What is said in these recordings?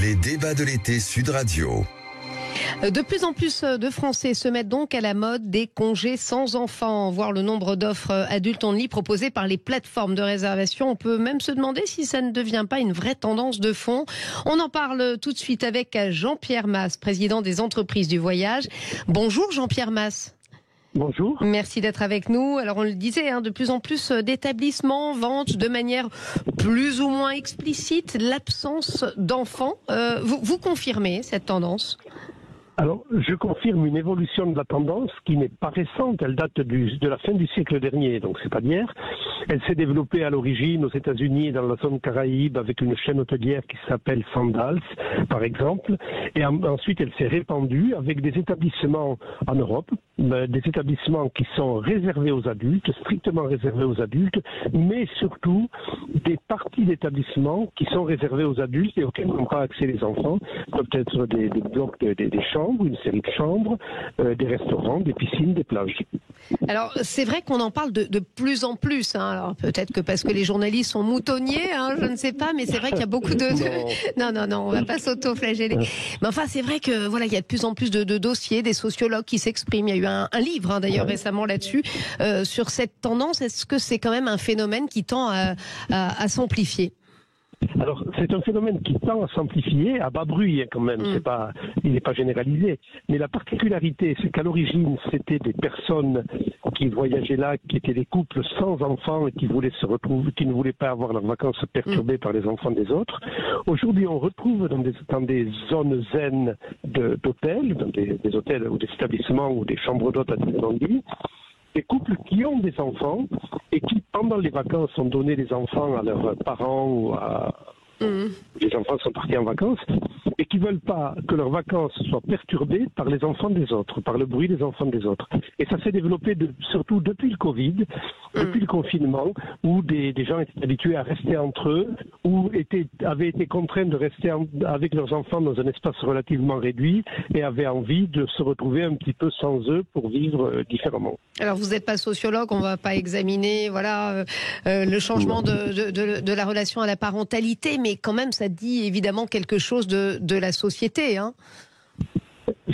Les débats de l'été Sud Radio. De plus en plus de Français se mettent donc à la mode des congés sans enfants. Voir le nombre d'offres adultes only proposées par les plateformes de réservation, on peut même se demander si ça ne devient pas une vraie tendance de fond. On en parle tout de suite avec Jean-Pierre Mas, président des entreprises du voyage. Bonjour Jean-Pierre Mas. Bonjour. Merci d'être avec nous. Alors on le disait, de plus en plus d'établissements vantent de manière plus ou moins explicite l'absence d'enfants. Vous confirmez cette tendance ? Alors, je confirme une évolution de la tendance qui n'est pas récente. Elle date de la fin du siècle dernier, donc c'est pas d'hier. Elle s'est développée à l'origine aux États-Unis et dans la zone Caraïbe avec une chaîne hôtelière qui s'appelle Sandals, par exemple. Et ensuite, elle s'est répandue avec des établissements en Europe, des établissements qui sont réservés aux adultes, strictement réservés aux adultes, mais surtout des parties d'établissements qui sont réservés aux adultes et auxquels n'ont pas accès les enfants. Peut-être des blocs, des chambres, une série de chambres, des restaurants, des piscines, des plages. Alors, c'est vrai qu'on en parle de plus en plus. Alors, peut-être que parce que les journalistes sont moutonniers, je ne sais pas, mais c'est vrai qu'il y a beaucoup de... Non, on va pas s'auto-flageller. Mais enfin, c'est vrai que voilà, il y a de plus en plus de dossiers, des sociologues qui s'expriment. Il y a eu un livre, d'ailleurs, récemment là-dessus, sur cette tendance. Est-ce que c'est quand même un phénomène qui tend à s'amplifier ? Alors, c'est un phénomène qui tend à s'amplifier, à bas bruit quand même, il n'est pas généralisé. Mais la particularité, c'est qu'à l'origine, c'était des personnes qui voyageaient là, qui étaient des couples sans enfants et qui voulaient se retrouver, qui ne voulaient pas avoir leurs vacances perturbées par les enfants des autres. Aujourd'hui, on retrouve dans des zones zen d'hôtels, dans des hôtels ou des établissements ou des chambres d'hôtes à Disneyland, des couples qui ont des enfants et qui, pendant les vacances, ont donné les enfants à leurs parents ou à... Les enfants sont partis en vacances et qui ne veulent pas que leurs vacances soient perturbées par les enfants des autres, par le bruit des enfants des autres. Et ça s'est développé surtout depuis le Covid, depuis le confinement, où des gens étaient habitués à rester entre eux, ou avaient été contraints de rester avec leurs enfants dans un espace relativement réduit et avaient envie de se retrouver un petit peu sans eux pour vivre différemment. Alors vous n'êtes pas sociologue, on ne va pas examiner le changement de la relation à la parentalité, mais quand même ça dit évidemment quelque chose de la société.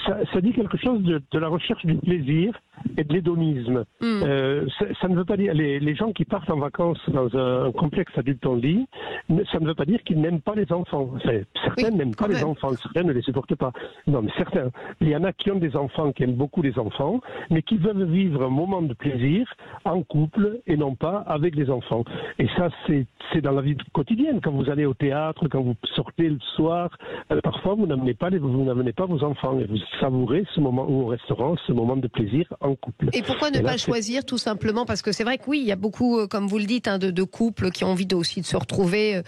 Ça dit quelque chose de la recherche du plaisir et de l'hédonisme. Ça ne veut pas dire les gens qui partent en vacances dans un complexe adulte only, ça ne veut pas dire qu'ils n'aiment pas les enfants. Certains n'aiment pas les enfants, certains ne les supportent pas. Non, mais certains. Il y en a qui ont des enfants, qui aiment beaucoup les enfants, mais qui veulent vivre un moment de plaisir en couple et non pas avec les enfants. Et ça, c'est dans la vie quotidienne. Quand vous allez au théâtre, quand vous sortez le soir, parfois vous n'amenez pas vos enfants et vous savourez ce moment, ou au restaurant, ce moment de plaisir en couple. Et pourquoi ne pas choisir tout simplement ? Parce que c'est vrai que oui, il y a beaucoup, comme vous le dites, de couples qui ont envie aussi de se retrouver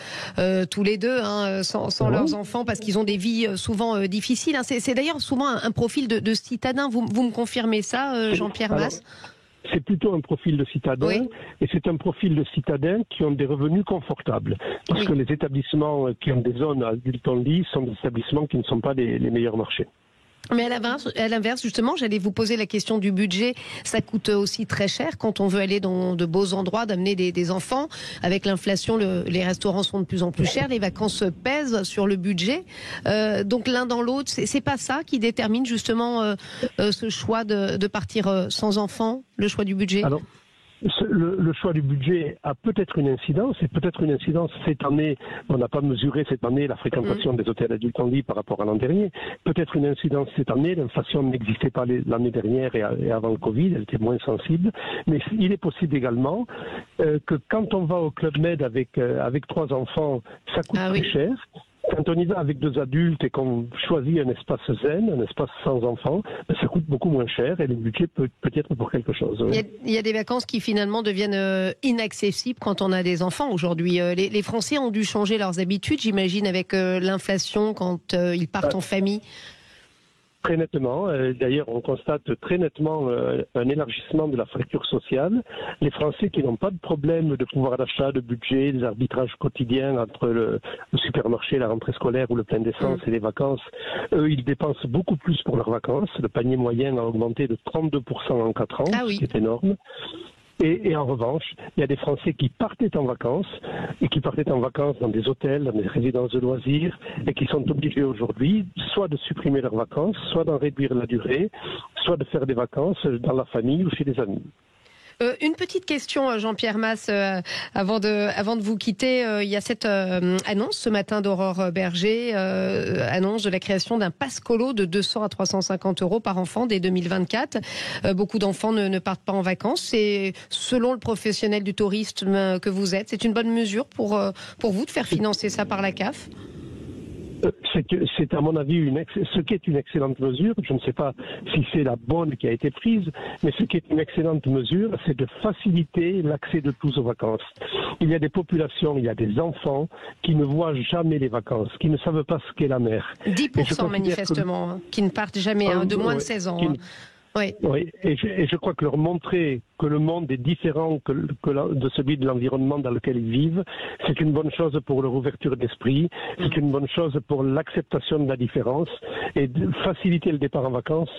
tous les deux, sans leurs enfants, parce qu'ils ont des vies souvent difficiles. C'est d'ailleurs souvent un profil de citadin. Vous me confirmez ça, Jean-Pierre Mas ? C'est plutôt un profil de citadin, et c'est un profil de citadins qui ont des revenus confortables. Parce que les établissements qui ont des zones adultes only sont des établissements qui ne sont pas les meilleurs marchés. Mais à l'inverse, justement, j'allais vous poser la question du budget. Ça coûte aussi très cher quand on veut aller dans de beaux endroits, d'amener des enfants. Avec l'inflation, les restaurants sont de plus en plus chers, les vacances pèsent sur le budget. Donc l'un dans l'autre, c'est pas ça qui détermine justement ce choix de partir sans enfants, le choix du budget ? Alors, le choix du budget a peut-être une incidence, et peut-être une incidence cette année. On n'a pas mesuré cette année la fréquentation des hôtels adultes en lit par rapport à l'an dernier. Peut-être une incidence cette année. L'inflation n'existait pas l'année dernière et avant le Covid, elle était moins sensible. Mais il est possible également que quand on va au Club Med avec 3 enfants, ça coûte très cher. Quand on y va avec 2 adultes et qu'on choisit un espace zen, un espace sans enfants, ça coûte beaucoup moins cher et le budget peut être pour quelque chose. Il y a des vacances qui finalement deviennent inaccessibles quand on a des enfants aujourd'hui. Les Français ont dû changer leurs habitudes, j'imagine, avec l'inflation quand ils partent en famille. Très nettement. D'ailleurs, on constate très nettement un élargissement de la fracture sociale. Les Français qui n'ont pas de problème de pouvoir d'achat, de budget, des arbitrages quotidiens entre le supermarché, la rentrée scolaire ou le plein d'essence et les vacances, eux, ils dépensent beaucoup plus pour leurs vacances. Le panier moyen a augmenté de 32% en 4 ans, ce qui est énorme. Et en revanche, il y a des Français qui partaient en vacances et qui partaient en vacances dans des hôtels, dans des résidences de loisirs et qui sont obligés aujourd'hui soit de supprimer leurs vacances, soit d'en réduire la durée, soit de faire des vacances dans la famille ou chez des amis. Une petite question, Jean-Pierre Mas, avant de vous quitter. Il y a cette annonce ce matin d'Aurore Berger, annonce de la création d'un pass colo de 200 à 350 € par enfant dès 2024. Beaucoup d'enfants ne partent pas en vacances. Et selon le professionnel du tourisme que vous êtes, c'est une bonne mesure pour vous de faire financer ça par la CAF ? C'est à mon avis ce qui est une excellente mesure. Je ne sais pas si c'est la bonne qui a été prise, mais ce qui est une excellente mesure, c'est de faciliter l'accès de tous aux vacances. Il y a des populations, il y a des enfants qui ne voient jamais les vacances, qui ne savent pas ce qu'est la mer. 10% manifestement, qui ne partent jamais, de moins de 16 ans. Oui. Et je crois que leur montrer que le monde est différent de celui de l'environnement dans lequel ils vivent, c'est une bonne chose pour leur ouverture d'esprit, c'est une bonne chose pour l'acceptation de la différence et de faciliter le départ en vacances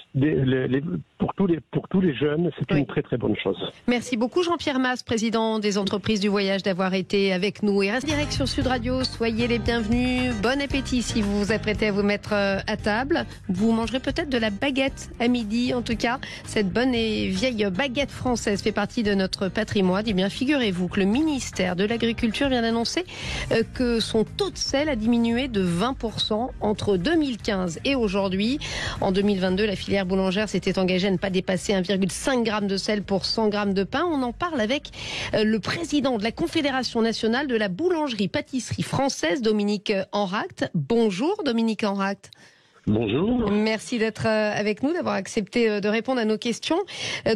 pour tous les jeunes, c'est une très très bonne chose. Merci beaucoup Jean-Pierre Mas, président des entreprises du voyage, d'avoir été avec nous. Et reste direct sur Sud Radio, soyez les bienvenus. Bon appétit si vous vous apprêtez à vous mettre à table. Vous mangerez peut-être de la baguette à midi, en tout cas. Cette bonne et vieille baguette française fait partie de notre patrimoine. Eh bien, figurez-vous que le ministère de l'Agriculture vient d'annoncer que son taux de sel a diminué de 20% entre 2015 et aujourd'hui. En 2022, la filière boulangère s'était engagée à ne pas dépasser 1,5 g de sel pour 100 g de pain. On en parle avec le président de la Confédération nationale de la boulangerie-pâtisserie française, Dominique Enract. Bonjour Dominique Enract. Bonjour. Merci d'être avec nous, d'avoir accepté de répondre à nos questions.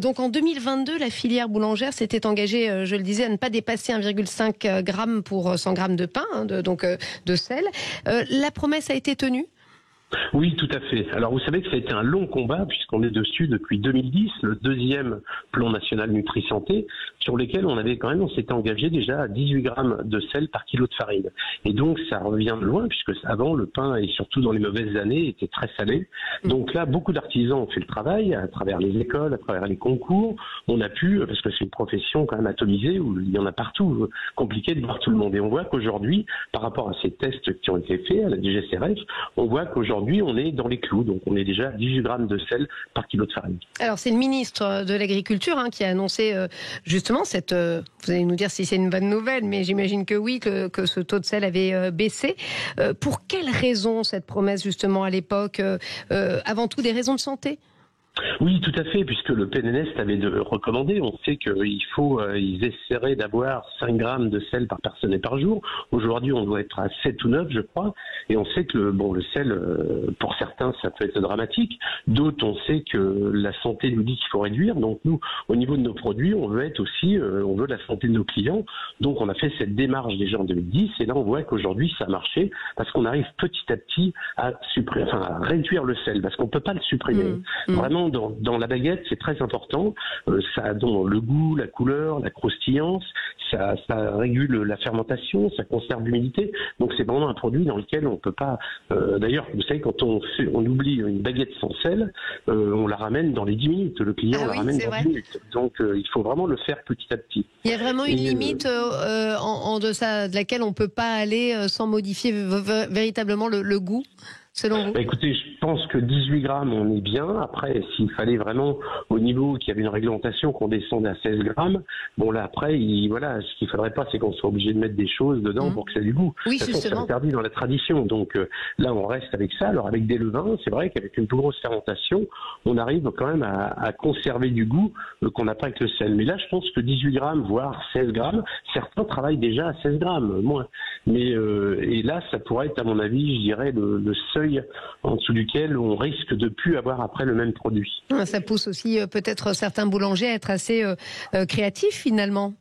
Donc en 2022, la filière boulangère s'était engagée, je le disais, à ne pas dépasser 1,5 g pour 100 g de pain, de sel. La promesse a été tenue ? Oui, tout à fait. Alors vous savez que ça a été un long combat puisqu'on est dessus depuis 2010, le deuxième plan national Nutri-Santé, sur lequel on s'était engagé déjà à 18 grammes de sel par kilo de farine. Et donc ça revient de loin puisque avant le pain, et surtout dans les mauvaises années, était très salé. Donc là, beaucoup d'artisans ont fait le travail à travers les écoles, à travers les concours. On a pu, parce que c'est une profession quand même atomisée où il y en a partout, compliqué de voir tout le monde. Et on voit qu'aujourd'hui, par rapport à ces tests qui ont été faits à la DGCRF, on voit qu'aujourd'hui on est dans les clous, donc on est déjà à 18 grammes de sel par kilo de farine. Alors c'est le ministre de l'Agriculture qui a annoncé justement cette... vous allez nous dire si c'est une bonne nouvelle, mais j'imagine que oui, que ce taux de sel avait baissé. Pour quelles raisons cette promesse justement à l'époque avant tout des raisons de santé ? Oui, tout à fait, puisque le PNNS avait recommandé. On sait ils essaieraient d'avoir 5 grammes de sel par personne et par jour. Aujourd'hui, on doit être à 7 ou 9, je crois. Et on sait que le sel, pour certains, ça peut être dramatique. D'autres, on sait que la santé nous dit qu'il faut réduire. Donc nous, au niveau de nos produits, on veut être aussi, on veut la santé de nos clients. Donc on a fait cette démarche déjà en 2010. Et là, on voit qu'aujourd'hui, ça a marché parce qu'on arrive petit à petit à réduire le sel, parce qu'on peut pas le supprimer. Vraiment, dans la baguette, c'est très important. Ça a donc le goût, la couleur, la croustillance. Ça régule la fermentation, ça conserve l'humidité. Donc c'est vraiment un produit dans lequel on peut pas. D'ailleurs, vous savez, quand on oublie une baguette sans sel, on la ramène dans les 10 minutes. Le client la ramène dans 10 minutes. Donc il faut vraiment le faire petit à petit. Il y a vraiment une limite en deçà de laquelle on peut pas aller sans modifier véritablement le goût. Selon vous ? Écoutez, je pense que 18 grammes, on est bien. Après, s'il fallait vraiment, au niveau qu'il y avait une réglementation, qu'on descende à 16 grammes, bon là, après, ce qu'il faudrait pas, c'est qu'on soit obligé de mettre des choses dedans pour que ça ait du goût. Oui, de toute façon, c'est interdit dans la tradition. Donc là, on reste avec ça. Alors avec des levains, c'est vrai qu'avec une plus grosse fermentation, on arrive quand même à conserver du goût qu'on n'a pas avec le sel. Mais là, je pense que 18 grammes, voire 16 grammes, certains travaillent déjà à 16 grammes, moins. Mais et là, ça pourrait être, à mon avis, je dirais, le seuil en dessous duquel on risque de plus avoir après le même produit. Ça pousse aussi peut-être certains boulangers à être assez créatifs finalement.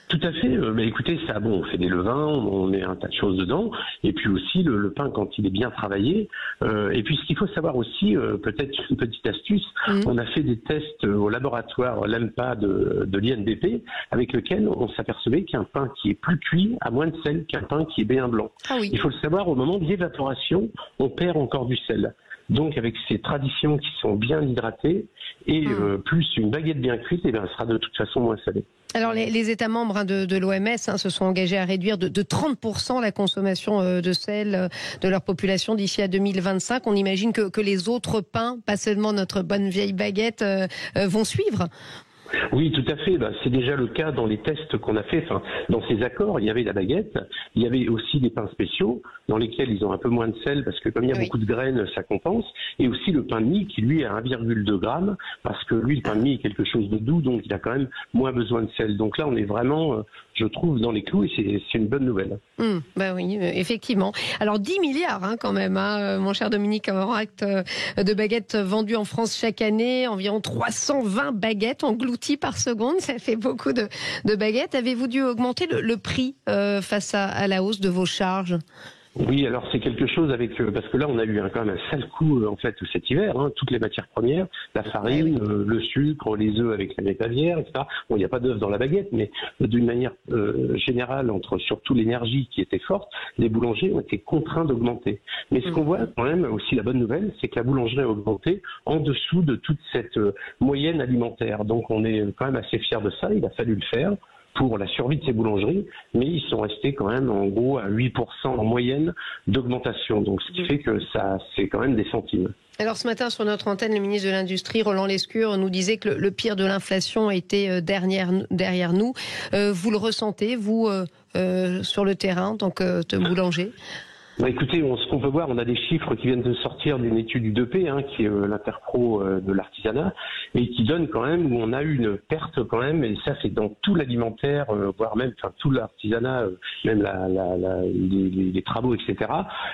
Tout à fait. Mais écoutez, ça, on fait des levains, on met un tas de choses dedans, et puis aussi le pain quand il est bien travaillé. Et puis ce qu'il faut savoir aussi, peut-être une petite astuce, on a fait des tests au laboratoire LEMPA de l'INDP, avec lequel on s'apercevait qu'un pain qui est plus cuit a moins de sel qu'un pain qui est bien blanc. Ah oui. Il faut le savoir, au moment de l'évaporation, on perd encore du sel. Donc avec ces traditions qui sont bien hydratées et plus une baguette bien cuite, eh bien, elle sera de toute façon moins salée. Alors les États membres de l'OMS se sont engagés à réduire de 30% la consommation de sel de leur population d'ici à 2025. On imagine que les autres pains, pas seulement notre bonne vieille baguette, vont suivre. Oui, tout à fait. C'est déjà le cas dans les tests qu'on a fait. Enfin, dans ces accords, il y avait la baguette, il y avait aussi des pains spéciaux dans lesquels ils ont un peu moins de sel parce que comme il y a beaucoup de graines, ça compense. Et aussi le pain de mie qui lui a 1,2 g parce que lui, le pain de mie est quelque chose de doux, donc il a quand même moins besoin de sel. Donc là, on est vraiment, je trouve, dans les clous et c'est une bonne nouvelle. Oui, effectivement. Alors 10 milliards quand même, mon cher Dominique Orac, de baguettes vendues en France chaque année, environ 320 baguettes englouties par seconde, ça fait beaucoup de baguettes. Avez-vous dû augmenter le prix face à la hausse de vos charges ? Oui, alors c'est quelque chose parce que là on a eu quand même un sale coup en fait cet hiver, toutes les matières premières, la farine, le sucre, les œufs avec la lait aviaire, etc. Bon, il n'y a pas d'œufs dans la baguette, mais d'une manière générale, surtout l'énergie qui était forte, les boulangers ont été contraints d'augmenter. Mais ce qu'on voit quand même aussi, la bonne nouvelle, c'est que la boulangerie a augmenté en dessous de toute cette moyenne alimentaire. Donc on est quand même assez fiers de ça, il a fallu le faire pour la survie de ces boulangeries, mais ils sont restés quand même en gros à 8% en moyenne d'augmentation. Donc ce qui fait que ça, c'est quand même des centimes. Alors ce matin sur notre antenne, le ministre de l'Industrie, Roland Lescure, nous disait que le pire de l'inflation était derrière nous. Vous le ressentez, vous, sur le terrain, en tant que boulanger ? Écoutez, ce qu'on peut voir, on a des chiffres qui viennent de sortir d'une étude du 2P, qui est l'Interpro de l'artisanat, et qui donne quand même où on a eu une perte quand même, et ça c'est dans tout l'alimentaire, voire même tout l'artisanat, même les travaux, etc.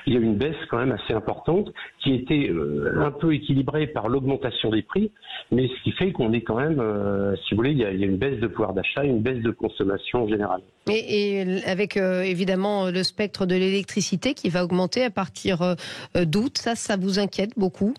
Il y a eu une baisse quand même assez importante qui était un peu équilibrée par l'augmentation des prix, mais ce qui fait qu'on est quand même, si vous voulez, il y a une baisse de pouvoir d'achat, une baisse de consommation générale. Et avec évidemment le spectre de l'électricité qui va augmenter à partir d'août, ça vous inquiète beaucoup ?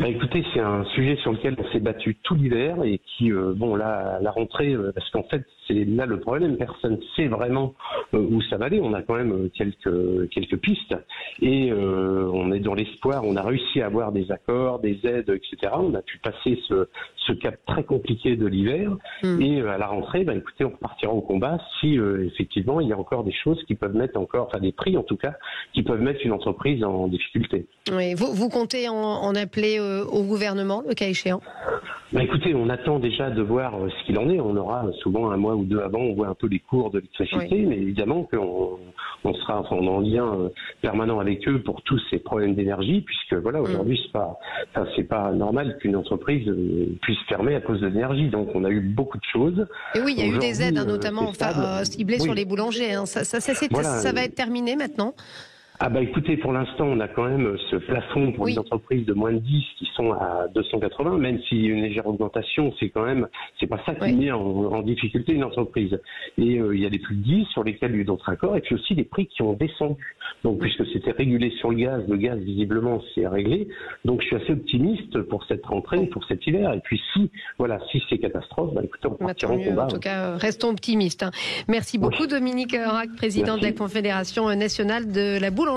Écoutez, c'est un sujet sur lequel on s'est battu tout l'hiver et qui, la rentrée, parce qu'en fait, c'est là le problème, personne ne sait vraiment où ça va aller. On a quand même quelques pistes et on est dans l'espoir, on a réussi à avoir des accords, des aides, etc. On a pu passer ce cap très compliqué de l'hiver et à la rentrée, écoutez, on repartira au combat si effectivement il y a encore des choses qui peuvent mettre des prix en tout cas, qui peuvent mettre une entreprise en difficulté. Oui, vous comptez en appeler au gouvernement, le cas échéant ? Écoutez, on attend déjà de voir ce qu'il en est. On aura souvent un mois ou deux avant, on voit un peu les cours de l'électricité, mais évidemment qu'on sera en lien permanent avec eux pour tous ces problèmes d'énergie, puisque aujourd'hui c'est pas normal qu'une entreprise puisse fermer à cause de l'énergie. Donc on a eu beaucoup de choses. Et oui, il y a eu des aides, notamment ciblées sur les boulangers. Ça va être terminé maintenant ? Écoutez, pour l'instant, on a quand même ce plafond pour les entreprises de moins de 10 qui sont à 280, même s'il y a une légère augmentation, c'est pas ça qui met en difficulté une entreprise. Et il y a des plus de 10 sur lesquels il y a eu d'autres accords, et puis aussi des prix qui ont descendu. Donc, puisque c'était régulé sur le gaz visiblement, c'est réglé. Donc, je suis assez optimiste pour cette rentrée, pour cet hiver. Et puis, si c'est catastrophe, écoutez, on partira en combat. En tout cas, restons optimistes. Merci beaucoup, Dominique Orac, président de la Confédération nationale de la boulangerie.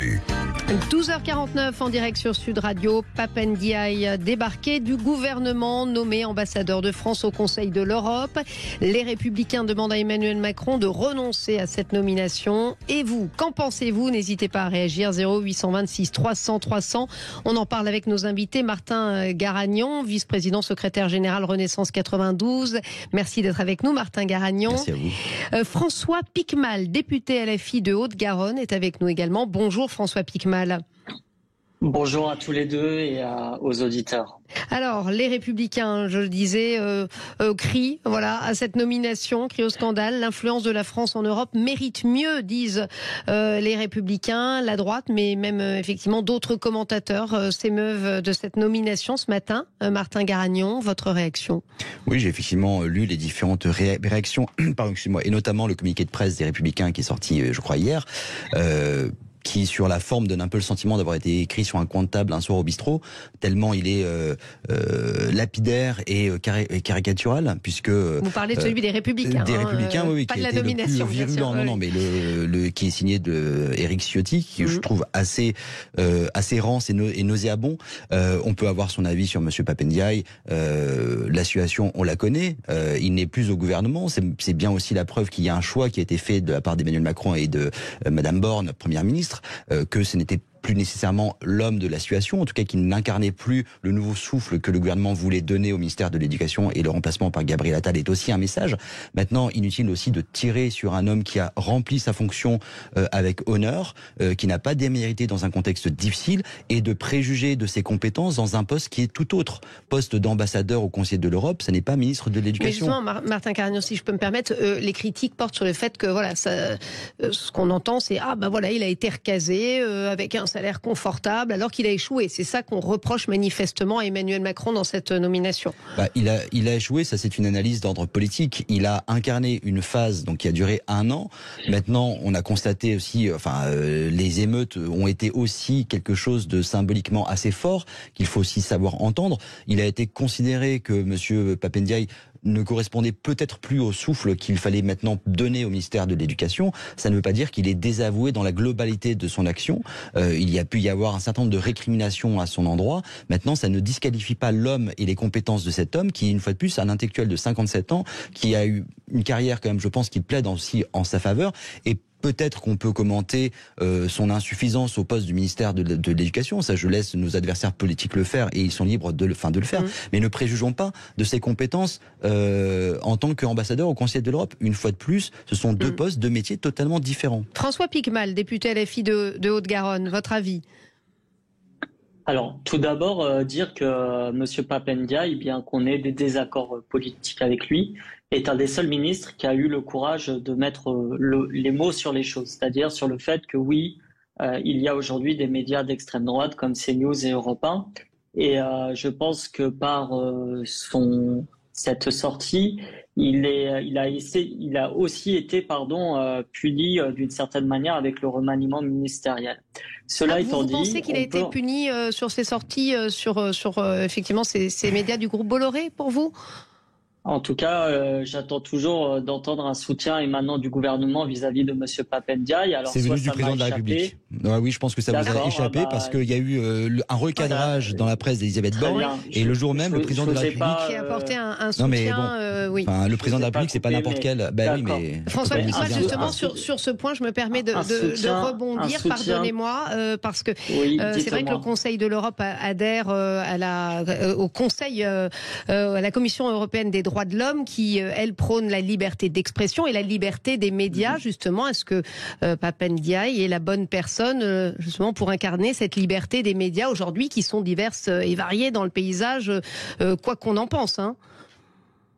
12h49 en direct sur Sud Radio. Pape Ndiaye débarqué du gouvernement, nommé ambassadeur de France au Conseil de l'Europe. Les Républicains demandent à Emmanuel Macron de renoncer à cette nomination. Et vous, qu'en pensez-vous ? N'hésitez pas à réagir. 0826 300 300. On en parle avec nos invités. Martin Garagnon, vice-président secrétaire général Renaissance 92. Merci d'être avec nous, Martin Garagnon. Merci à vous. François Piquemal, député LFI de Haute-Garonne, est avec nous également. Bonjour François Piquemal. Bonjour à tous les deux et aux auditeurs. Alors, les Républicains, je le disais, crient à cette nomination, crient au scandale. L'influence de la France en Europe mérite mieux, disent les Républicains, la droite, mais même effectivement d'autres commentateurs s'émeuvent de cette nomination ce matin. Martin Garagnon, votre réaction ? Oui, j'ai effectivement lu les différentes réactions, et notamment le communiqué de presse des Républicains qui est sorti, je crois, hier. qui sur la forme donne un peu le sentiment d'avoir été écrit sur un coin de table un soir au bistrot, tellement il est lapidaire et caricatural, puisque... Vous parlez de celui des Républicains. Des Républicains, oui, pas qui de a la été nomination, le plus virulent, bien sûr, non, mais qui est signé de Éric Ciotti, qui je trouve assez rance et nauséabond. On peut avoir son avis sur Monsieur Papendiaï. La situation, on la connaît. Il n'est plus au gouvernement. C'est bien aussi la preuve qu'il y a un choix qui a été fait de la part d'Emmanuel Macron et de Madame Borne, Première ministre, que ce n'était plus nécessairement l'homme de la situation, en tout cas qui n'incarnait plus le nouveau souffle que le gouvernement voulait donner au ministère de l'Éducation, et le remplacement par Gabriel Attal est aussi un message. Maintenant, inutile aussi de tirer sur un homme qui a rempli sa fonction avec honneur, qui n'a pas démérité dans un contexte difficile, et de préjuger de ses compétences dans un poste qui est tout autre. Poste d'ambassadeur au Conseil de l'Europe, ça n'est pas ministre de l'Éducation. Mais justement, Martin Caragnon, si je peux me permettre, les critiques portent sur le fait que voilà, ce qu'on entend, c'est voilà, il a été recasé avec un salaire confortable alors qu'il a échoué. C'est ça qu'on reproche manifestement à Emmanuel Macron dans cette nomination. Il a échoué, ça c'est une analyse d'ordre politique. Il a incarné une phase qui a duré 1 an. Maintenant, on a constaté aussi, les émeutes ont été aussi quelque chose de symboliquement assez fort qu'il faut aussi savoir entendre. Il a été considéré que Monsieur Papendiaï ne correspondait peut-être plus au souffle qu'il fallait maintenant donner au ministère de l'Éducation. Ça ne veut pas dire qu'il est désavoué dans la globalité de son action. Il y a pu y avoir un certain nombre de récriminations à son endroit. Maintenant, ça ne disqualifie pas l'homme et les compétences de cet homme qui, une fois de plus, un intellectuel de 57 ans, qui a eu une carrière quand même, je pense, qui plaide aussi en sa faveur. Et peut-être qu'on peut commenter son insuffisance au poste du ministère de l'Éducation. Ça, je laisse nos adversaires politiques le faire et ils sont libres de le faire. Mais ne préjugeons pas de ses compétences en tant qu'ambassadeur au Conseil de l'Europe. Une fois de plus, ce sont 2 postes, 2 métiers totalement différents. François Piquemal, député LFI de Haute-Garonne, votre avis ? Alors, tout d'abord, dire que M. Papendiaï, bien qu'on ait des désaccords politiques avec lui, est un des seuls ministres qui a eu le courage de mettre les mots sur les choses, c'est-à-dire sur le fait que oui, il y a aujourd'hui des médias d'extrême droite comme CNews et Europe 1, et je pense que par cette sortie, il a aussi été puni d'une certaine manière avec le remaniement ministériel. Cela étant dit, vous pensez qu'il a été puni sur ses sorties sur effectivement ces médias du groupe Bolloré pour vous ? En tout cas, j'attends toujours d'entendre un soutien émanant du gouvernement vis-à-vis de M. Papendiaï. Alors, c'est venu du président de la République. Oui, je pense que ça vous a échappé parce qu'il y a eu un recadrage dans la presse d'Elisabeth Borne et le jour même, le président de la République qui a apporté un soutien. Oui. Le président de la République, c'est pas n'importe quel. Oui, mais François Piquemal, justement sur ce point, je me permets de rebondir. Pardonnez-moi, parce que c'est vrai que le Conseil de l'Europe adhère au Conseil, à la Commission européenne des droits de l'homme qui, elle, prône la liberté d'expression et la liberté des médias, justement. Est-ce que Papendiaï est la bonne personne, justement, pour incarner cette liberté des médias aujourd'hui qui sont diverses et variées dans le paysage, quoi qu'on en pense,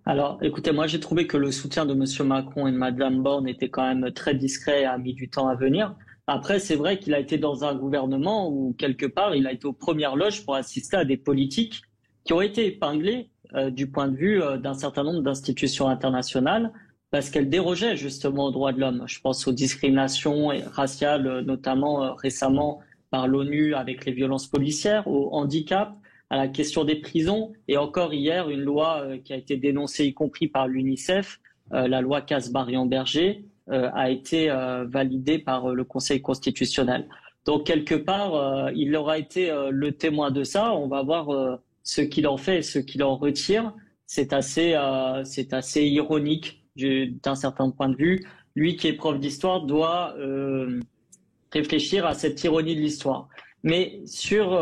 Alors, écoutez, moi j'ai trouvé que le soutien de M. Macron et de Mme Borne était quand même très discret et a mis du temps à venir. Après, c'est vrai qu'il a été dans un gouvernement où, quelque part, il a été aux premières loges pour assister à des politiques qui ont été épinglées du point de vue d'un certain nombre d'institutions internationales parce qu'elles dérogeaient justement aux droits de l'homme. Je pense aux discriminations raciales, notamment récemment par l'ONU avec les violences policières, au handicap, à la question des prisons, et encore hier, une loi qui a été dénoncée, y compris par l'UNICEF, la loi Kasbarian-Berger, a été validée par le Conseil constitutionnel. Donc, quelque part, il aura été le témoin de ça. On va voir ce qu'il en fait et ce qu'il en retire. C'est assez ironique d'un certain point de vue. Lui qui est prof d'histoire doit réfléchir à cette ironie de l'histoire. Mais sur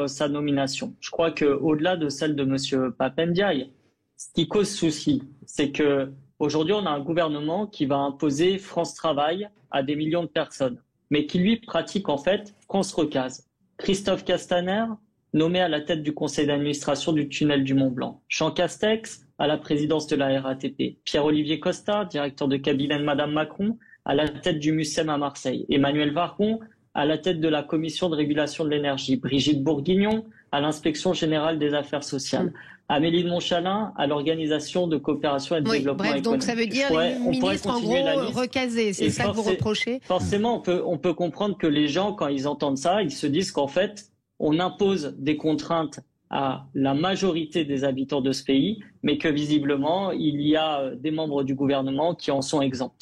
sa nomination, je crois qu'au-delà de celle de M. Papendiaï, ce qui cause souci, c'est qu'aujourd'hui, on a un gouvernement qui va imposer France Travail à des millions de personnes, mais qui, lui, pratique en fait qu'on se recase. Christophe Castaner, nommé à la tête du conseil d'administration du tunnel du Mont-Blanc. Jean Castex, à la présidence de la RATP. Pierre-Olivier Costa, directeur de cabinet de Mme Macron, à la tête du MUSEM à Marseille. Emmanuel Vargon, à la tête de la Commission de régulation de l'énergie, Brigitte Bourguignon à l'Inspection générale des affaires sociales, Amélie de Montchalin à l'Organisation de coopération et de développement économique. Donc ça veut dire les ministres en gros recasés, c'est ça que vous reprochez? Forcément, on peut comprendre que les gens, quand ils entendent ça, ils se disent qu'en fait, on impose des contraintes à la majorité des habitants de ce pays, mais que visiblement, il y a des membres du gouvernement qui en sont exempts.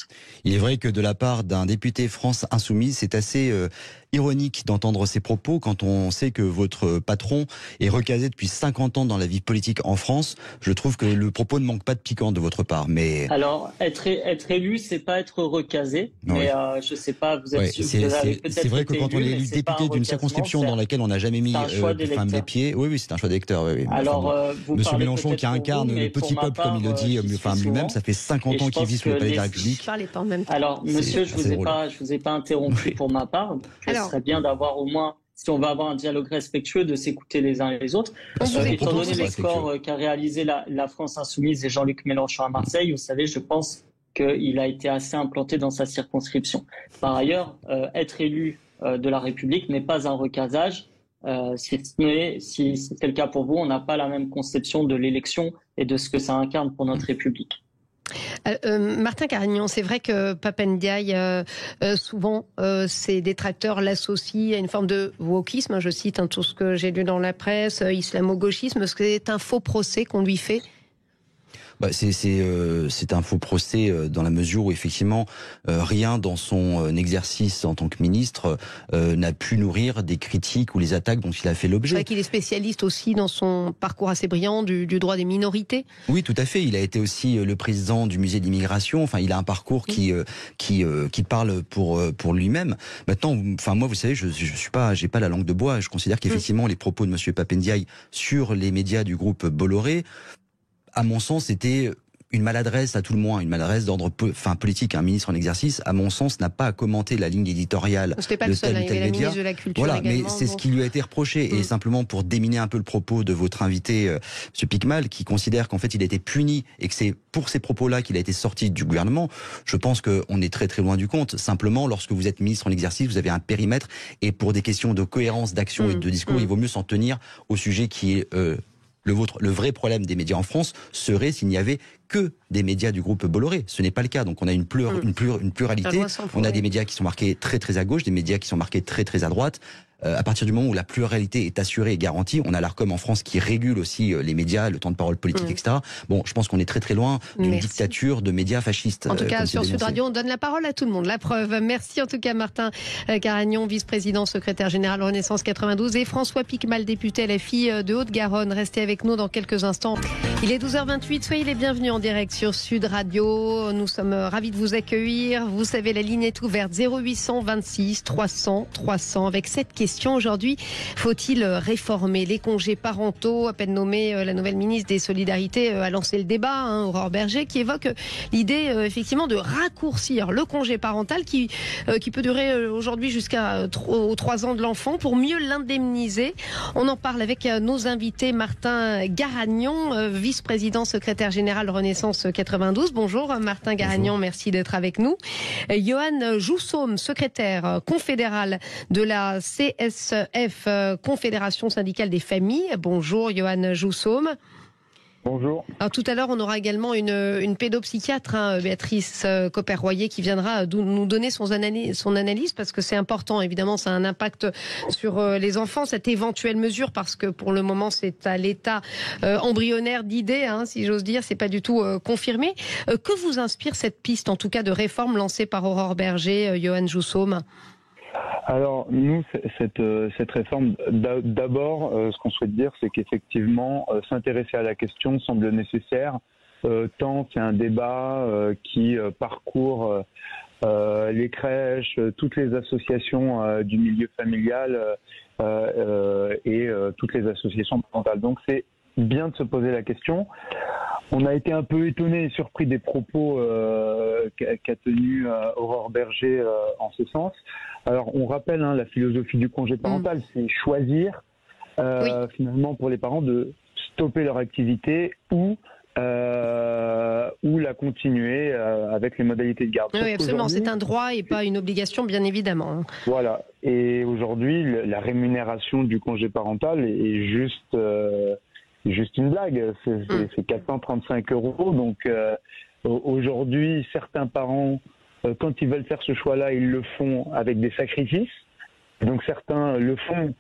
Il est vrai que de la part d'un député France Insoumise, c'est assez ironique d'entendre ces propos quand on sait que votre patron est recasé depuis 50 ans dans la vie politique en France. Je trouve que le propos ne manque pas de piquant de votre part. Mais alors, être élu, c'est pas être recasé. Oui. Mais je sais pas, vous êtes sûr. C'est vrai que quand on est élu député d'une circonscription dans laquelle on n'a jamais mis les pieds, oui, c'est un choix d'électeur. Oui. Alors, Monsieur Mélenchon qui incarne le petit peuple, comme il le dit lui-même, ça fait 50 ans qu'il vit sous le palais de la République. Alors, monsieur, je vous ai pas interrompu pour ma part. Ce serait bien d'avoir au moins, si on va avoir un dialogue respectueux, de s'écouter les uns et les autres. Étant donné les scores qu'a réalisé la France Insoumise et Jean-Luc Mélenchon à Marseille, vous savez, je pense qu'il a été assez implanté dans sa circonscription. Par ailleurs, être élu de la République n'est pas un recasage. Si c'est le cas pour vous, on n'a pas la même conception de l'élection et de ce que ça incarne pour notre République. Martin Carignon, c'est vrai que Pape Ndiaye, souvent, ses détracteurs l'associent à une forme de wokisme, je cite tout ce que j'ai lu dans la presse, islamo-gauchisme. Est-ce que c'est un faux procès qu'on lui fait ? C'est un faux procès dans la mesure où effectivement rien dans son exercice en tant que ministre n'a pu nourrir des critiques ou les attaques dont il a fait l'objet. C'est vrai qu'il est spécialiste aussi dans son parcours assez brillant du droit des minorités. Oui, tout à fait. Il a été aussi le président du musée d'immigration. Enfin, il a un parcours qui parle pour lui-même. Maintenant, moi, vous savez, j'ai pas la langue de bois. Je considère qu'effectivement les propos de Monsieur Pape Ndiaye sur les médias du groupe Bolloré, à mon sens, c'était une maladresse à tout le moins, une maladresse d'ordre politique. Un ministre en exercice, à mon sens, n'a pas à commenter la ligne éditoriale de tel ou tel média. La ministre de la Culture également, mais c'est ce qui lui a été reproché. Et simplement pour déminer un peu le propos de votre invité, M. Piquemal, qui considère qu'en fait il a été puni et que c'est pour ces propos-là qu'il a été sorti du gouvernement, je pense qu'on est très très loin du compte. Simplement, lorsque vous êtes ministre en exercice, vous avez un périmètre et pour des questions de cohérence d'action et de discours, il vaut mieux s'en tenir au sujet qui est... Le vrai problème des médias en France serait s'il n'y avait que des médias du groupe Bolloré. Ce n'est pas le cas. Donc on a une pluralité. On a des médias qui sont marqués très très à gauche, des médias qui sont marqués très très à droite. À partir du moment où la pluralité est assurée et garantie, on a l'Arcom en France qui régule aussi les médias, le temps de parole politique, etc. Bon, je pense qu'on est très très loin d'une dictature de médias fascistes. En tout cas, sur Sud Radio, on donne la parole à tout le monde. La preuve. Merci en tout cas Martin Carignon, vice-président, secrétaire général Renaissance 92, et François Piquemal, député LFI de Haute-Garonne. Restez avec nous dans quelques instants. Il est 12h28. Soyez les bienvenus en direct sur Sud Radio. Nous sommes ravis de vous accueillir. Vous savez, la ligne est ouverte 0826 300 300 avec cette question. Aujourd'hui, faut-il réformer les congés parentaux? À peine nommée, la nouvelle ministre des Solidarités a lancé le débat, Aurore Berger, qui évoque l'idée effectivement de raccourcir le congé parental qui peut durer aujourd'hui aux 3 ans de l'enfant pour mieux l'indemniser. On en parle avec nos invités. Martin Garagnon, vice-président, secrétaire général Renaissance 92. Bonjour Martin Garagnon, merci d'être avec nous. Johan Joussaume, secrétaire confédéral de la CSF, Confédération syndicale des familles. Bonjour Johan Joussaume. Bonjour. Alors, tout à l'heure, on aura également une pédopsychiatre, Béatrice Copper-Royer, qui viendra nous donner son analyse, parce que c'est important. Évidemment, ça a un impact sur les enfants, cette éventuelle mesure, parce que pour le moment, c'est à l'état embryonnaire d'idées, si j'ose dire. C'est pas du tout confirmé. Que vous inspire cette piste, en tout cas, de réforme lancée par Aurore Berger, Johan Joussaume? Alors, nous, cette réforme, d'abord, ce qu'on souhaite dire, c'est qu'effectivement, s'intéresser à la question semble nécessaire, tant c'est un débat qui parcourt les crèches, toutes les associations du milieu familial et toutes les associations parentales. Donc, c'est bien de se poser la question. On a été un peu étonnés et surpris des propos qu'a tenu Aurore Berger en ce sens. Alors, on rappelle la philosophie du congé parental, c'est choisir finalement pour les parents de stopper leur activité ou ou la continuer avec les modalités de garde. Oui, absolument, c'est un droit et pas une obligation, bien évidemment. Voilà, et aujourd'hui, la rémunération du congé parental est juste une blague, c'est 435 €, donc aujourd'hui, certains parents, quand ils veulent faire ce choix-là, ils le font avec des sacrifices, donc certains le font,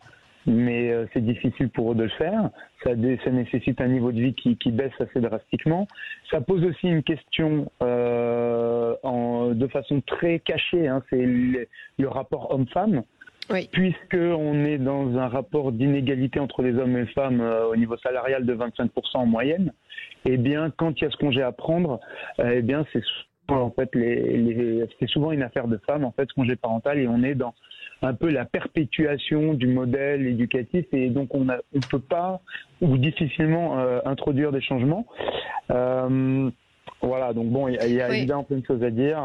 mais c'est difficile pour eux de le faire. Ça nécessite un niveau de vie qui baisse assez drastiquement. Ça pose aussi une question de façon très cachée, c'est le rapport homme-femme. Oui. Puisqu'on est dans un rapport d'inégalité entre les hommes et les femmes au niveau salarial de 25% en moyenne, eh bien, quand il y a ce congé à prendre, eh bien, c'est souvent une affaire de femme, en fait, ce congé parental, et on est dans un peu la perpétuation du modèle éducatif, et donc on peut pas ou difficilement introduire des changements. Voilà, donc bon, il y a évidemment plein de choses à dire.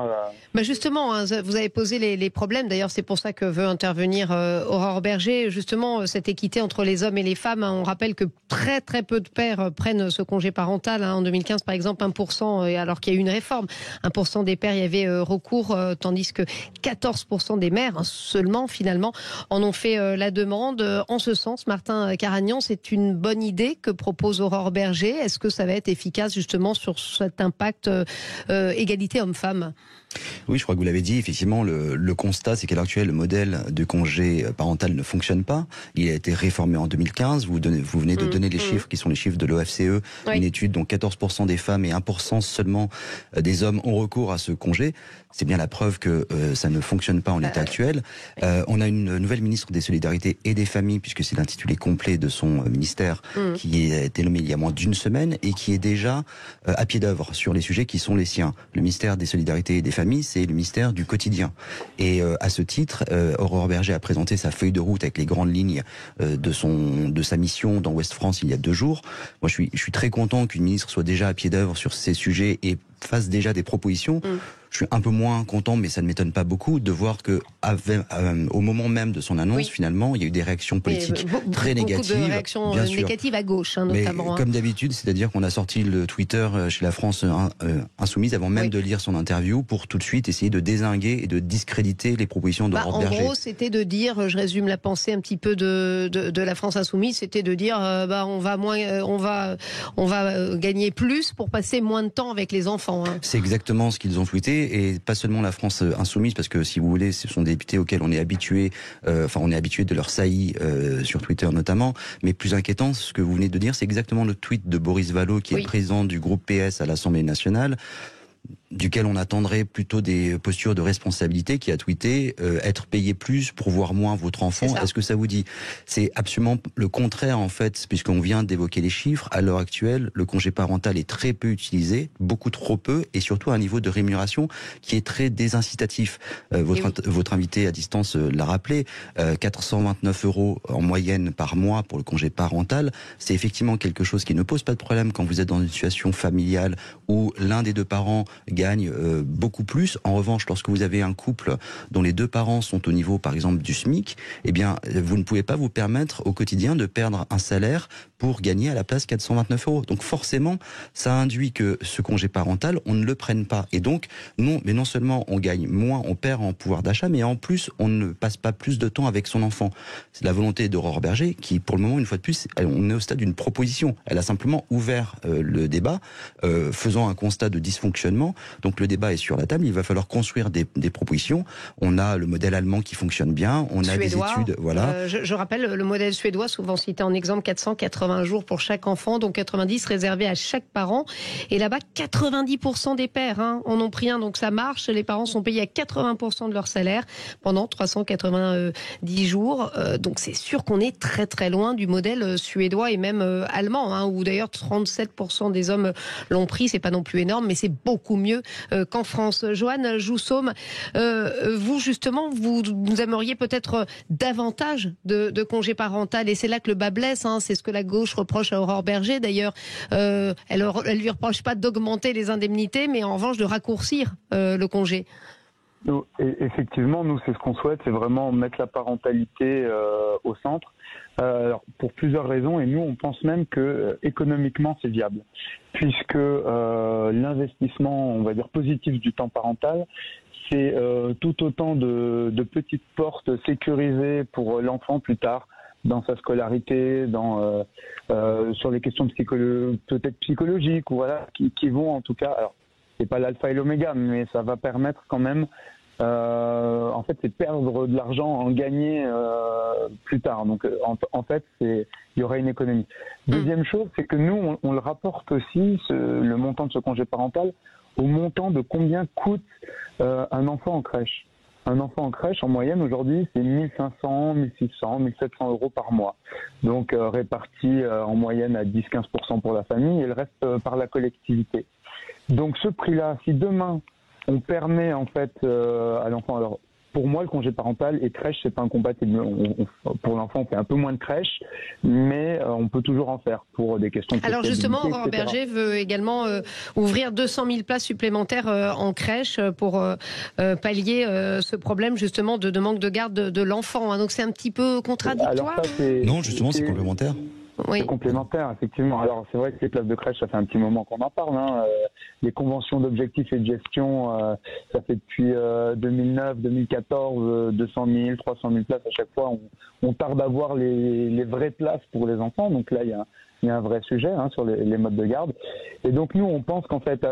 Justement, vous avez posé les problèmes. D'ailleurs, c'est pour ça que veut intervenir Aurore Berger. Justement, cette équité entre les hommes et les femmes. On rappelle que très très peu de pères prennent ce congé parental. En 2015, par exemple, 1%, alors qu'il y a eu une réforme. 1% des pères y avaient recours, tandis que 14% des mères seulement, finalement, en ont fait la demande. En ce sens, Martin Caragnan, c'est une bonne idée que propose Aurore Berger. Est-ce que ça va être efficace justement sur cet impact égalité homme-femme? Oui, je crois que vous l'avez dit, effectivement, le constat, c'est qu'à l'heure actuelle, le modèle de congé parental ne fonctionne pas. Il a été réformé en 2015. Vous venez de donner les chiffres qui sont les chiffres de l'OFCE. Oui. Une étude dont 14% des femmes et 1% seulement des hommes ont recours à ce congé. C'est bien la preuve que ça ne fonctionne pas en l'état actuel. On a une nouvelle ministre des Solidarités et des Familles, puisque c'est l'intitulé complet de son ministère, qui a été nommé il y a moins d'une semaine et qui est déjà à pied d'œuvre sur les sujets qui sont les siens. Le ministère des Solidarités et des Familles, c'est le ministère du quotidien. Et à ce titre, Aurore Berger a présenté sa feuille de route avec les grandes lignes de sa mission dans Ouest France il y a 2 jours. Moi, je suis très content qu'une ministre soit déjà à pied d'œuvre sur ces sujets et fasse déjà des propositions. Je suis un peu moins content, mais ça ne m'étonne pas beaucoup, de voir que au moment même de son annonce, finalement, il y a eu des réactions politiques très négatives. Beaucoup de réactions négatives à gauche, notamment. Mais, comme d'habitude, c'est-à-dire qu'on a sorti le Twitter chez la France Insoumise avant même de lire son interview pour tout de suite essayer de dézinguer et de discréditer les propositions d'Aurore Berger. En gros, c'était de dire, je résume la pensée un petit peu de la France Insoumise, c'était de dire on va gagner plus pour passer moins de temps avec les enfants. C'est exactement ce qu'ils ont tweeté. Et pas seulement la France Insoumise, parce que si vous voulez, ce sont des députés auxquels on est habitué, on est habitué de leur saillie sur Twitter notamment, mais plus inquiétant, ce que vous venez de dire, c'est exactement le tweet de Boris Vallaud, qui est président du groupe PS à l'Assemblée nationale, duquel on attendrait plutôt des postures de responsabilité, qui a tweeté être payé plus pour voir moins votre enfant. Est-ce que ça vous dit? C'est absolument le contraire, en fait, puisqu'on vient d'évoquer les chiffres. À l'heure actuelle, le congé parental est très peu utilisé, beaucoup trop peu, et surtout à un niveau de rémunération qui est très désincitatif. Votre invité à distance l'a rappelé, 429 € en moyenne par mois pour le congé parental. C'est effectivement quelque chose qui ne pose pas de problème quand vous êtes dans une situation familiale où l'un des 2 parents gagne beaucoup plus. En revanche, lorsque vous avez un couple dont les 2 parents sont au niveau, par exemple, du SMIC, eh bien, vous ne pouvez pas vous permettre au quotidien de perdre un salaire pour gagner à la place 429 €. Donc forcément, ça induit que ce congé parental, on ne le prenne pas. Et donc, non seulement on gagne moins, on perd en pouvoir d'achat, mais en plus, on ne passe pas plus de temps avec son enfant. C'est la volonté d'Aurore Berger qui, pour le moment, une fois de plus, on est au stade d'une proposition. Elle a simplement ouvert le débat, faisant un constat de dysfonctionnement. Donc le débat est sur la table, il va falloir construire des propositions. On a le modèle allemand qui fonctionne bien, on a des études... Voilà. Je rappelle, le modèle suédois, souvent cité en exemple, 480 jours pour chaque enfant, donc 90 réservés à chaque parent. Et là-bas, 90% des pères en ont pris un, donc ça marche. Les parents sont payés à 80% de leur salaire pendant 390 jours. Donc c'est sûr qu'on est très très loin du modèle suédois et même allemand, où d'ailleurs 37% des hommes l'ont pris. C'est pas non plus énorme, mais c'est beaucoup mieux qu'en France. Joanne Joussaume, vous justement, vous aimeriez peut-être davantage de congés parental, et c'est là que le bas blesse, c'est ce que la gauche reproche à Aurore Berger d'ailleurs. Elle lui reproche pas d'augmenter les indemnités, mais en revanche de raccourcir le congé. Effectivement, nous, c'est ce qu'on souhaite, c'est vraiment mettre la parentalité au centre. Alors, pour plusieurs raisons, et nous, on pense même que économiquement, c'est viable, puisque l'investissement, on va dire, positif du temps parental, c'est tout autant de petites portes sécurisées pour l'enfant plus tard, dans sa scolarité, sur les questions peut-être psychologiques, ou voilà, qui vont en tout cas. Alors, c'est pas l'alpha et l'oméga, mais ça va permettre quand même. En fait, c'est perdre de l'argent en gagner plus tard. Donc, en fait, il y aura une économie. Deuxième chose, c'est que nous, on le rapporte aussi, le montant de ce congé parental, au montant de combien coûte un enfant en crèche. Un enfant en crèche, en moyenne, aujourd'hui, c'est 1500, 1600, 1700 euros par mois. Donc, répartis en moyenne à 10-15% pour la famille et le reste par la collectivité. Donc, ce prix-là, si demain, on permet en fait à l'enfant, alors pour moi le congé parental et crèche c'est pas incompatible. Pour l'enfant on fait un peu moins de crèche, mais on peut toujours en faire pour des questions de alors justement, Aurore etc. Berger veut également ouvrir 200 000 places supplémentaires en crèche pour pallier ce problème justement de manque de garde de l'enfant. Hein. Donc c'est un petit peu contradictoire. Alors, ça, Non, justement, c'est complémentaire. Oui. C'est complémentaire, effectivement. Alors, c'est vrai que les places de crèche, ça fait un petit moment qu'on en parle. Hein. Les conventions d'objectifs et de gestion, ça fait depuis 2009, 2014, 200 000, 300 000 places à chaque fois. On tarde à voir les vraies places pour les enfants. Donc là, il y a un vrai sujet sur les modes de garde. Et donc, nous, on pense qu'en fait,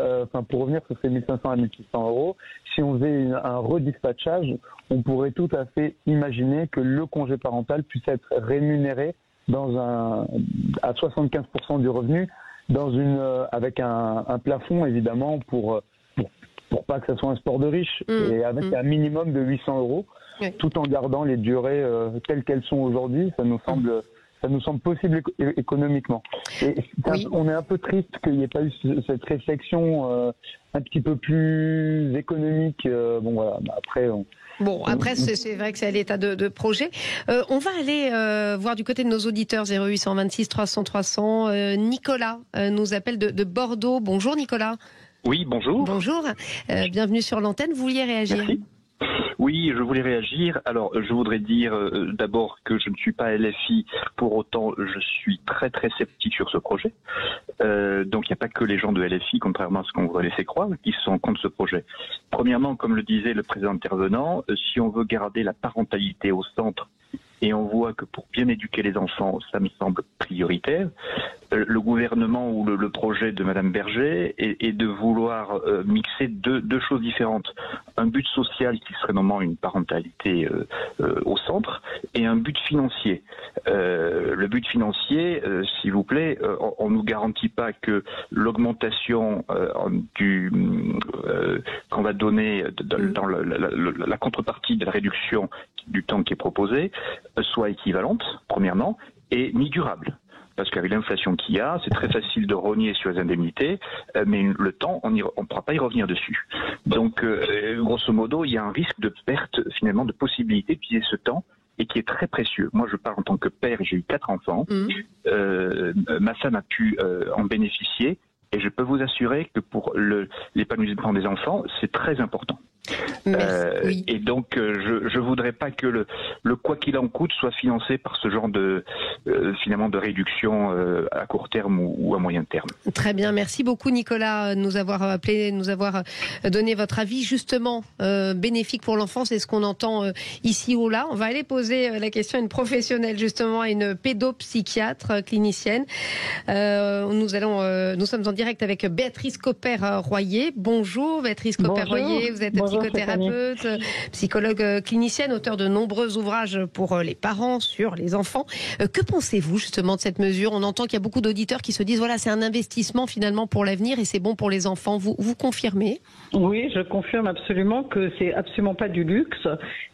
pour revenir sur ces 1500 à 1600 euros, si on faisait un redispatchage, on pourrait tout à fait imaginer que le congé parental puisse être rémunéré à 75% du revenu, avec un plafond évidemment pour pas que ça soit un sport de riche, et avec un minimum de 800 euros, tout en gardant les durées telles qu'elles sont aujourd'hui. Ça nous semble possible économiquement. Et on est un peu triste qu'il n'y ait pas eu cette réflexion un petit peu plus économique. Bon voilà, après c'est vrai que c'est à l'état de projet. On va aller voir du côté de nos auditeurs 0826 300 300. Nicolas nous appelle de Bordeaux. Bonjour Nicolas. Oui, bonjour. Bonjour. Bienvenue sur l'antenne. Vous vouliez réagir ? Merci. Oui, je voulais réagir. Alors, je voudrais dire d'abord que je ne suis pas LFI. Pour autant, je suis très très sceptique sur ce projet. Donc, il n'y a pas que les gens de LFI, contrairement à ce qu'on voudrait laisser croire, qui sont contre ce projet. Premièrement, comme le disait le précédent intervenant, si on veut garder la parentalité au centre, et on voit que pour bien éduquer les enfants, ça me semble prioritaire. Le gouvernement ou le projet de Madame Berger est de vouloir mixer deux choses différentes. Un but social qui serait normalement une parentalité au centre et un but financier. Le but financier, s'il vous plaît, on ne nous garantit pas que l'augmentation qu'on va donner dans la contrepartie de la réduction du temps qui est proposé soit équivalente, premièrement, et ni durable. Parce qu'avec l'inflation qu'il y a, c'est très facile de rogner sur les indemnités, mais le temps, on ne pourra pas y revenir dessus. Donc, grosso modo, il y a un risque de perte, finalement, de possibilité d'utiliser ce temps, et qui est très précieux. Moi, je parle en tant que père, j'ai eu 4 enfants. Ma femme a pu en bénéficier, et je peux vous assurer que pour l'épanouissement des enfants, c'est très important. Oui. Et donc, je voudrais pas que le quoi qu'il en coûte soit financé par ce genre finalement de réduction à court terme ou à moyen terme. Très bien, merci beaucoup Nicolas de nous avoir appelé, de nous avoir donné votre avis justement bénéfique pour l'enfant, c'est ce qu'on entend ici ou là. On va aller poser la question à une professionnelle justement, à une pédopsychiatre clinicienne. Nous sommes en direct avec Béatrice Copper-Royer. Bonjour Béatrice Copper-Royer, vous êtes psychothérapeute, psychologue clinicienne, auteur de nombreux ouvrages pour les parents sur les enfants. Que pensez-vous justement de cette mesure ? On entend qu'il y a beaucoup d'auditeurs qui se disent voilà, c'est un investissement finalement pour l'avenir et c'est bon pour les enfants. Vous confirmez ? Oui, je confirme absolument que c'est absolument pas du luxe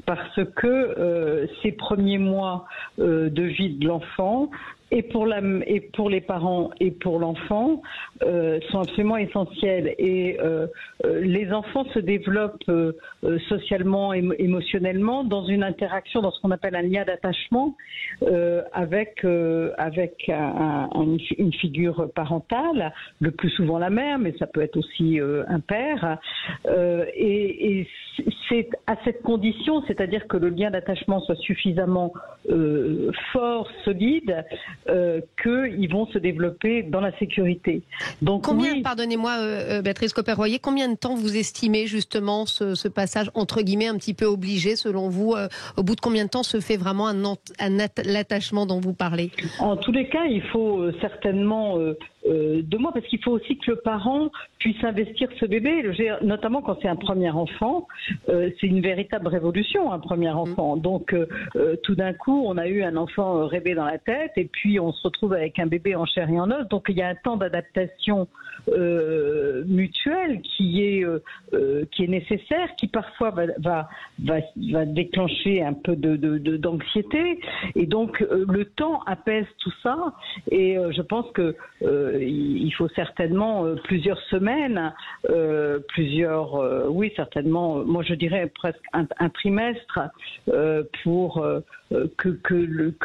parce que ces premiers mois de vie de l'enfant et pour les parents et pour l'enfant sont absolument essentielles. Et les enfants se développent socialement, émotionnellement dans une interaction, dans ce qu'on appelle un lien d'attachement avec une figure parentale, le plus souvent la mère, mais ça peut être aussi un père. Et c'est à cette condition, c'est-à-dire que le lien d'attachement soit suffisamment fort, solide, qu'ils vont se développer dans la sécurité. Donc, pardonnez-moi, Béatrice Copper-Royer, combien de temps vous estimez justement ce passage entre guillemets un petit peu obligé, selon vous, au bout de combien de temps se fait vraiment l'attachement dont vous parlez? En tous les cas, il faut certainement 2 mois, parce qu'il faut aussi que le parent puisse investir ce bébé, notamment quand c'est un premier enfant. C'est une véritable révolution, un premier enfant. Donc, tout d'un coup, on a eu un enfant rêvé dans la tête, et puis on se retrouve avec un bébé en chair et en os. Donc, il y a un temps d'adaptation mutuelle qui est nécessaire, qui parfois va déclencher un peu d'anxiété. Et donc, le temps apaise tout ça. Et je pense que il faut certainement plusieurs semaines, oui, certainement, moi je dirais presque un trimestre pour qu'il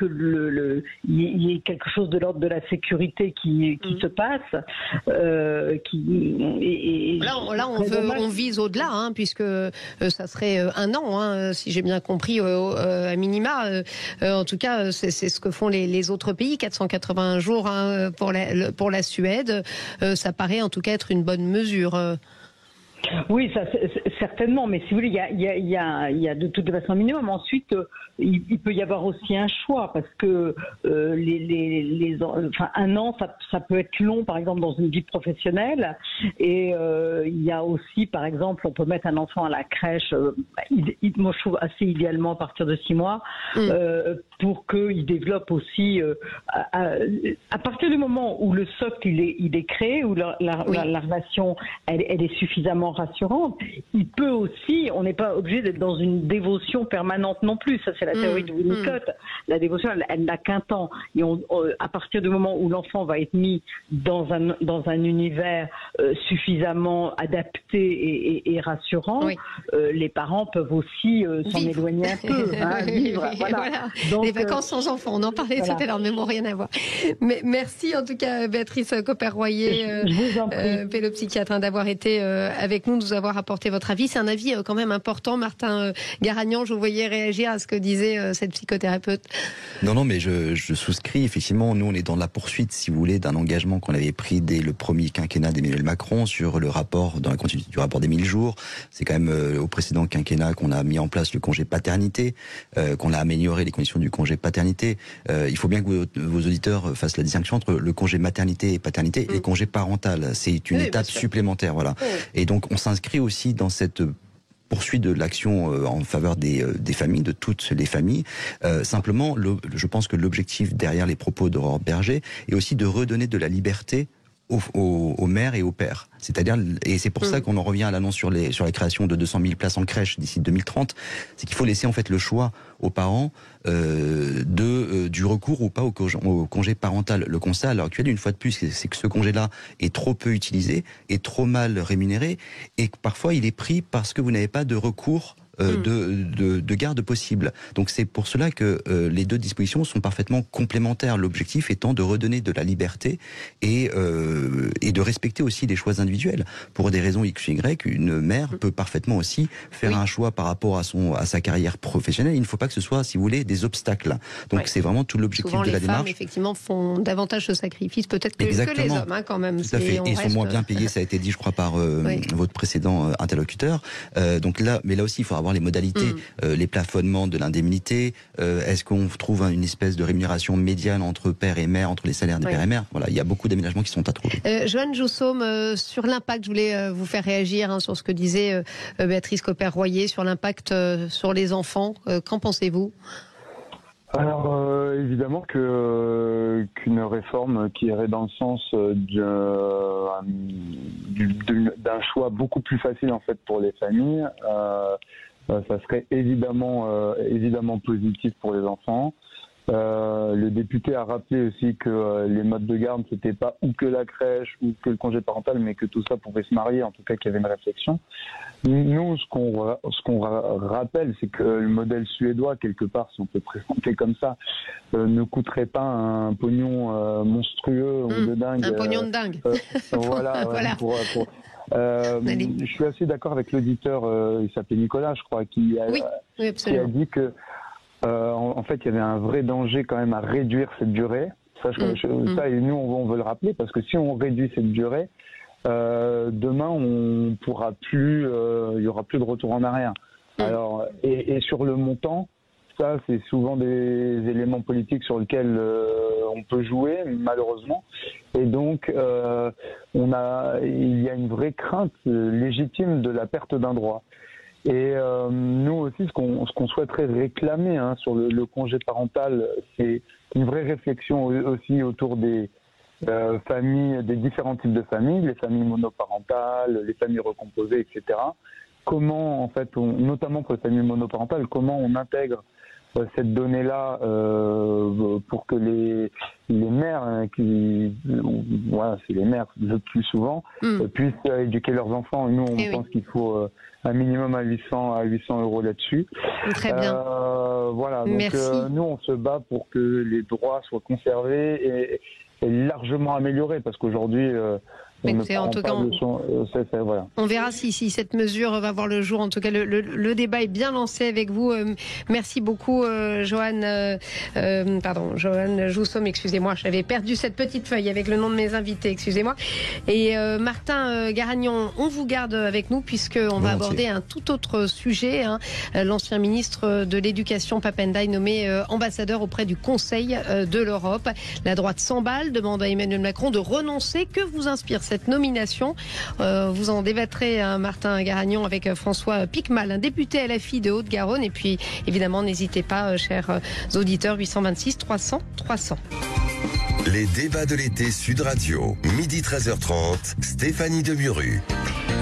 y ait quelque chose de l'ordre de la sécurité qui se passe. Là, on vise au-delà, hein, puisque ça serait 1 an, hein, si j'ai bien compris, à minima. En tout cas, c'est ce que font les autres pays, 481 jours, hein, pour la Suède. Ça paraît en tout cas être une bonne mesure. Oui, ça, certainement, mais si vous voulez, il y a de toute façon un minimum. Ensuite, il peut y avoir aussi un choix, parce que 1 an, ça peut être long, par exemple, dans une vie professionnelle. Et il y a aussi, par exemple, on peut mettre un enfant à la crèche, moi je trouve assez idéalement à partir de 6 mois, pour qu'il développe aussi, à partir du moment où le socle il est créé, où la relation elle est suffisamment rassurante, il peut aussi, on n'est pas obligé d'être dans une dévotion permanente non plus. Ça, c'est la théorie de Winnicott. La dévotion, elle n'a qu'un temps. Et à partir du moment où l'enfant va être mis dans un univers suffisamment adapté et rassurant, les parents peuvent aussi s'en éloigner un peu, vivre. Voilà. Donc, les vacances sans enfants, on en parlait tout à l'heure, mais bon, rien à voir. Mais merci en tout cas, Béatrice Copper-Royer, pédopsychiatre, d'avoir été avec nous, de nous avoir apporté votre avis. C'est un avis quand même important. Martin Garagnan, je vous voyais réagir à ce que disait cette psychothérapeute. Non, mais je souscris. Effectivement, nous, on est dans la poursuite, si vous voulez, d'un engagement qu'on avait pris dès le premier quinquennat d'Emmanuel Macron sur le rapport, dans la continuité du rapport des 1000 jours. C'est quand même au précédent quinquennat qu'on a mis en place le congé paternité, qu'on a amélioré les conditions du congé paternité. Il faut bien que vos auditeurs fassent la distinction entre le congé maternité et paternité et les congés parentales. C'est une étape supplémentaire, voilà. Et donc, on s'inscrit aussi dans cette poursuite de l'action en faveur des familles, de toutes les familles. Simplement, je pense que l'objectif derrière les propos d'Aurore Berger est aussi de redonner de la liberté aux mères et aux pères. C'est-à-dire, et c'est pour ça qu'on en revient à l'annonce sur la création de 200 000 places en crèche d'ici 2030, c'est qu'il faut laisser en fait le choix aux parents du recours ou pas au congé parental. Le constat à l'heure actuelle, une fois de plus, c'est que ce congé-là est trop peu utilisé, est trop mal rémunéré, et que parfois il est pris parce que vous n'avez pas de recours de garde possible. Donc c'est pour cela que les deux dispositions sont parfaitement complémentaires. L'objectif étant de redonner de la liberté et de respecter aussi les choix individuels. Pour des raisons X ou Y, une mère peut parfaitement aussi faire un choix par rapport à sa carrière professionnelle. Il ne faut pas que ce soit, si vous voulez, des obstacles. Donc c'est vraiment tout l'objectif de la démarche. Les femmes, effectivement, font davantage de sacrifices peut-être que les hommes, hein, quand même. Tout à fait. Et ils sont moins bien payés, ça a été dit, je crois, par votre précédent interlocuteur. Donc là, mais là aussi, il faut avoir les modalités, les plafonnements de l'indemnité. Est-ce qu'on trouve une espèce de rémunération médiane entre père et mère, entre les salaires des pères et mères? Voilà, il y a beaucoup d'aménagements qui sont à trouver. Joanne Joussaume, sur l'impact, je voulais vous faire réagir sur ce que disait Béatrice Copper-Royer sur l'impact sur les enfants. Qu'en pensez-vous? Alors évidemment qu'une réforme qui irait dans le sens d'un choix beaucoup plus facile en fait pour les familles, ça serait évidemment positif pour les enfants. Le député a rappelé aussi que les modes de garde, c'était pas ou que la crèche ou que le congé parental, mais que tout ça pouvait se marier, en tout cas qu'il y avait une réflexion. Nous, ce qu'on rappelle, c'est que le modèle suédois, quelque part, si on peut présenter comme ça, ne coûterait pas un pognon monstrueux ou de dingue. Un pognon de dingue. Voilà. Voilà. Je suis assez d'accord avec l'auditeur, il s'appelait Nicolas, je crois, qui a dit que en fait, il y avait un vrai danger quand même à réduire cette durée. Ça, et nous, on veut le rappeler, parce que si on réduit cette durée, demain, on pourra plus, il y aura plus de retour en arrière. Alors, et sur le montant, ça, c'est souvent des éléments politiques sur lesquels on peut jouer, malheureusement. Et donc, il y a une vraie crainte légitime de la perte d'un droit. Et nous aussi, ce qu'on souhaiterait réclamer sur le congé parental, c'est une vraie réflexion aussi autour des familles, des différents types de familles, les familles monoparentales, les familles recomposées, etc. Comment, en fait, notamment pour les familles monoparentales, comment on intègre cette donnée-là pour que les mères, c'est les mères le plus souvent, puissent éduquer leurs enfants. Et nous, on pense qu'il faut un minimum à 800 € là-dessus. Très bien. Voilà. Donc nous, on se bat pour que les droits soient conservés et largement améliorés, parce qu'aujourd'hui En tout cas, on verra si cette mesure va voir le jour. En tout cas, le débat est bien lancé avec vous. Merci beaucoup, Joanne Joussom, excusez-moi, j'avais perdu cette petite feuille avec le nom de mes invités, excusez-moi. Et Martin Garagnon, on vous garde avec nous puisqu'on va aborder un tout autre sujet. L'ancien ministre de l'Éducation, Pap Ndiaye, nommé ambassadeur auprès du Conseil de l'Europe. La droite s'emballe, demande à Emmanuel Macron de renoncer. Que vous inspire cette nomination? Vous en débattrez, Martin Garagnon, avec François Picmal, un député LFI de Haute-Garonne. Et puis, évidemment, n'hésitez pas, chers auditeurs, 826 300 300. Les débats de l'été Sud Radio, midi 13h30, Stéphanie Demuru.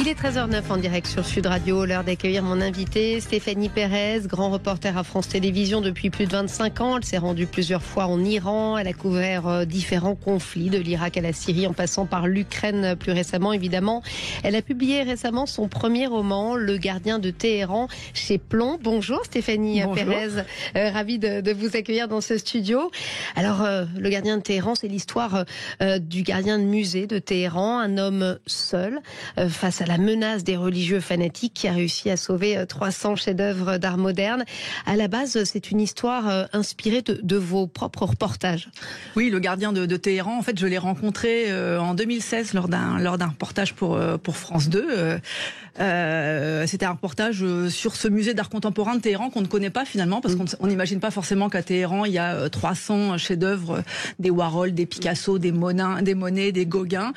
Il est 13h09 en direct sur Sud Radio, l'heure d'accueillir mon invité Stéphanie Pérez, grand reporter à France Télévisions depuis plus de 25 ans. Elle s'est rendue plusieurs fois en Iran, elle a couvert différents conflits, de l'Irak à la Syrie en passant par l'Ukraine plus récemment évidemment. Elle a publié récemment son premier roman, Le Gardien de Téhéran, chez Plomb. Bonjour Stéphanie Pérez, ravie de vous accueillir dans ce studio. Alors Le Gardien de Téhéran, c'est l'histoire du gardien de musée de Téhéran, un homme seul face à la menace des religieux fanatiques qui a réussi à sauver 300 chefs-d'œuvre d'art moderne. À la base, c'est une histoire inspirée de vos propres reportages. Oui, le gardien de Téhéran, en fait, je l'ai rencontré en 2016 lors d'un reportage pour France 2. C'était un reportage sur ce musée d'art contemporain de Téhéran qu'on ne connaît pas finalement, parce qu'on n'imagine pas forcément qu'à Téhéran, il y a 300 chefs-d'œuvre, des Warhol, des Picasso, des Monet, des Gauguin.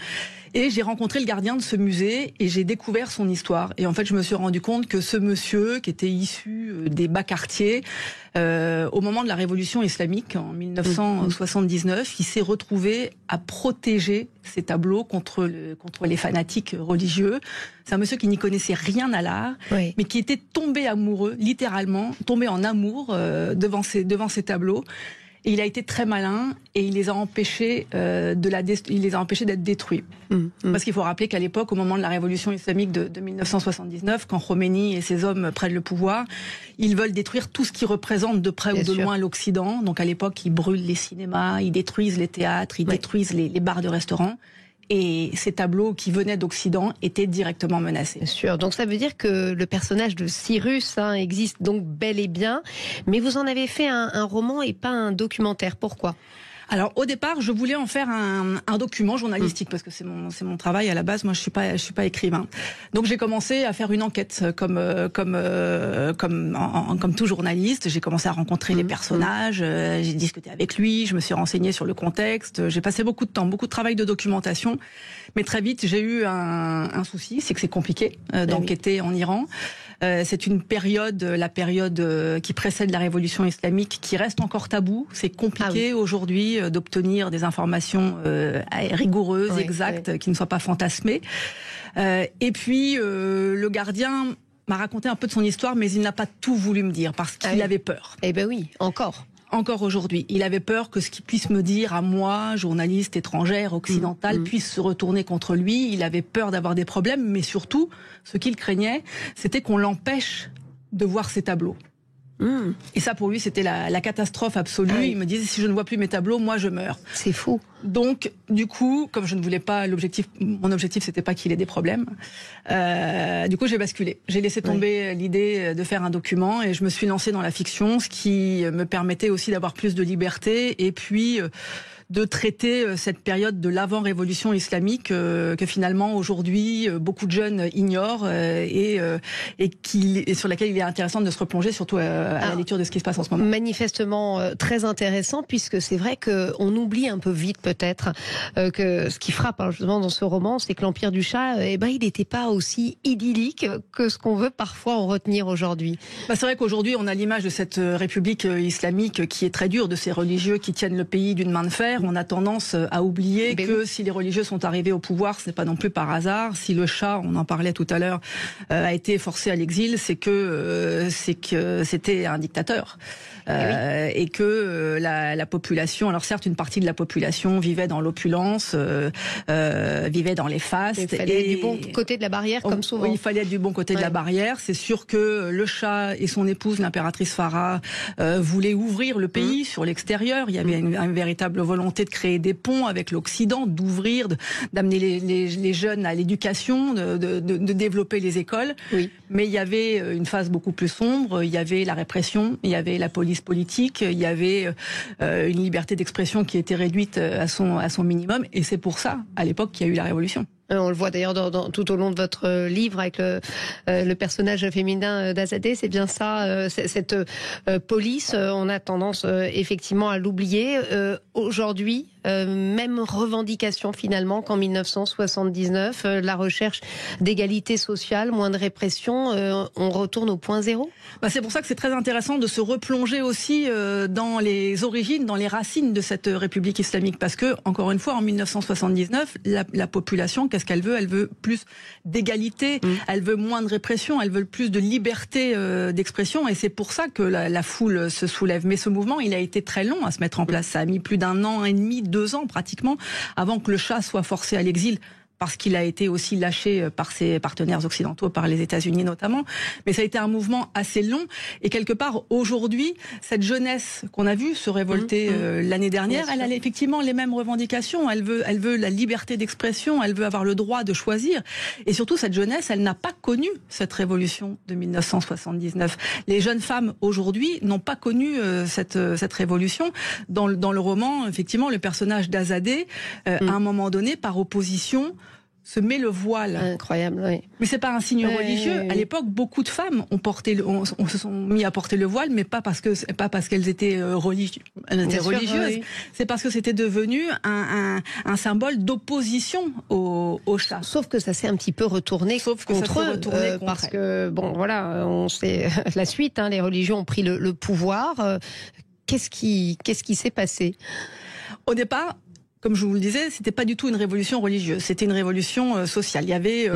Et j'ai rencontré le gardien de ce musée et j'ai découvert son histoire. Et en fait, je me suis rendu compte que ce monsieur, qui était issu des bas quartiers, au moment de la révolution islamique, en 1979, il s'est retrouvé à protéger ses tableaux contre les fanatiques religieux. C'est un monsieur qui n'y connaissait rien à l'art, mais qui était tombé amoureux, littéralement, tombé en amour devant ses tableaux. Et il a été très malin et il les a empêchés d'être détruits. Parce qu'il faut rappeler qu'à l'époque, au moment de la révolution islamique de 1979, quand Khomeini et ses hommes prennent le pouvoir, ils veulent détruire tout ce qui représente de près ou de loin l'Occident. Donc à l'époque, ils brûlent les cinémas, ils détruisent les théâtres, ils détruisent les bars de restaurants. Et ces tableaux qui venaient d'Occident étaient directement menacés. Bien sûr. Donc ça veut dire que le personnage de Cyrus existe donc bel et bien. Mais vous en avez fait un roman et pas un documentaire. Pourquoi ? Alors au départ, je voulais en faire un document journalistique parce que c'est mon travail à la base. Moi, je suis pas écrivain. Donc j'ai commencé à faire une enquête comme tout journaliste. J'ai commencé à rencontrer les personnages, j'ai discuté avec lui, je me suis renseignée sur le contexte. J'ai passé beaucoup de temps, beaucoup de travail de documentation. Mais très vite, j'ai eu un souci, c'est que c'est compliqué d'enquêter en Iran. C'est une période, la période qui précède la révolution islamique, qui reste encore tabou. C'est compliqué aujourd'hui d'obtenir des informations rigoureuses, exactes, qui ne soient pas fantasmées. Et puis, le gardien m'a raconté un peu de son histoire, mais il n'a pas tout voulu me dire parce qu'il avait peur. Eh ben oui, encore. Encore aujourd'hui. Il avait peur que ce qu'il puisse me dire à moi, journaliste étrangère, occidentale, puisse se retourner contre lui. Il avait peur d'avoir des problèmes, mais surtout, ce qu'il craignait, c'était qu'on l'empêche de voir ses tableaux. Et ça, pour lui, c'était la catastrophe absolue. Ah oui. Il me disait, si je ne vois plus mes tableaux, moi, je meurs. C'est fou. Donc, du coup, comme je ne voulais pas, mon objectif, c'était pas qu'il ait des problèmes. Du coup, j'ai basculé. J'ai laissé tomber l'idée de faire un document et je me suis lancée dans la fiction, ce qui me permettait aussi d'avoir plus de liberté et puis de traiter cette période de l'avant-révolution islamique que finalement aujourd'hui beaucoup de jeunes ignorent et sur laquelle il est intéressant de se replonger, surtout à la lecture de ce qui se passe en ce moment. Manifestement très intéressant, puisque c'est vrai qu'on oublie un peu vite peut-être que ce qui frappe justement dans ce roman, c'est que l'Empire du Shah, il n'était pas aussi idyllique que ce qu'on veut parfois en retenir aujourd'hui. C'est vrai qu'aujourd'hui on a l'image de cette république islamique qui est très dure, de ces religieux qui tiennent le pays d'une main de fer. On a tendance à oublier que si les religieux sont arrivés au pouvoir, ce n'est pas non plus par hasard. Si le Shah, on en parlait tout à l'heure, a été forcé à l'exil, c'est que c'était un dictateur. Et que la population, alors certes une partie de la population vivait dans l'opulence, vivait dans les fastes. Il fallait être du bon côté de la barrière, comme souvent. Oui, il fallait être du bon côté de la barrière. C'est sûr que le Shah et son épouse, l'impératrice Farah, voulaient ouvrir le pays sur l'extérieur. Il y avait une véritable volonté de créer des ponts avec l'Occident, d'ouvrir, d'amener les jeunes à l'éducation, de développer les écoles. Oui. Mais il y avait une phase beaucoup plus sombre. Il y avait la répression, il y avait la police politique, il y avait une liberté d'expression qui était réduite à son minimum. Et c'est pour ça, à l'époque, qu'il y a eu la révolution. On le voit d'ailleurs tout au long de votre livre avec le personnage féminin d'Azadeh, c'est bien ça, cette police, on a tendance effectivement à l'oublier. Aujourd'hui, même revendication finalement qu'en 1979, la recherche d'égalité sociale, moins de répression, on retourne au point zéro. C'est pour ça que c'est très intéressant de se replonger aussi dans les origines, dans les racines de cette République islamique, parce que, encore une fois, en 1979, la population, qu'est-ce qu'elle veut ? Elle veut plus d'égalité, elle veut moins de répression, elle veut plus de liberté d'expression, et c'est pour ça que la foule se soulève. Mais ce mouvement, il a été très long à se mettre en place. Ça a mis plus d'1 an et demi, 2 ans pratiquement, avant que le Shah soit forcé à l'exil, parce qu'il a été aussi lâché par ses partenaires occidentaux, par les États-Unis notamment. Mais ça a été un mouvement assez long. Et quelque part, aujourd'hui, cette jeunesse qu'on a vue se révolter l'année dernière, elle a effectivement les mêmes revendications. Elle veut la liberté d'expression, elle veut avoir le droit de choisir. Et surtout, cette jeunesse, elle n'a pas connu cette révolution de 1979. Les jeunes femmes, aujourd'hui, n'ont pas connu cette révolution. Dans le roman, effectivement, le personnage d'Azadeh, à un moment donné, par opposition, se met le voile. Incroyable, oui. Mais c'est pas un signe religieux. À l'époque, beaucoup de femmes on se sont mis à porter le voile, mais pas parce qu'elles étaient religieuses. Oui. C'est parce que c'était devenu un symbole d'opposition au Shah. Sauf que ça s'est un petit peu retourné contre eux, parce que on sait la suite. Les religions ont pris le pouvoir. Qu'est-ce qui s'est passé ? Au départ, comme je vous le disais, c'était pas du tout une révolution religieuse, c'était une révolution sociale. Il y avait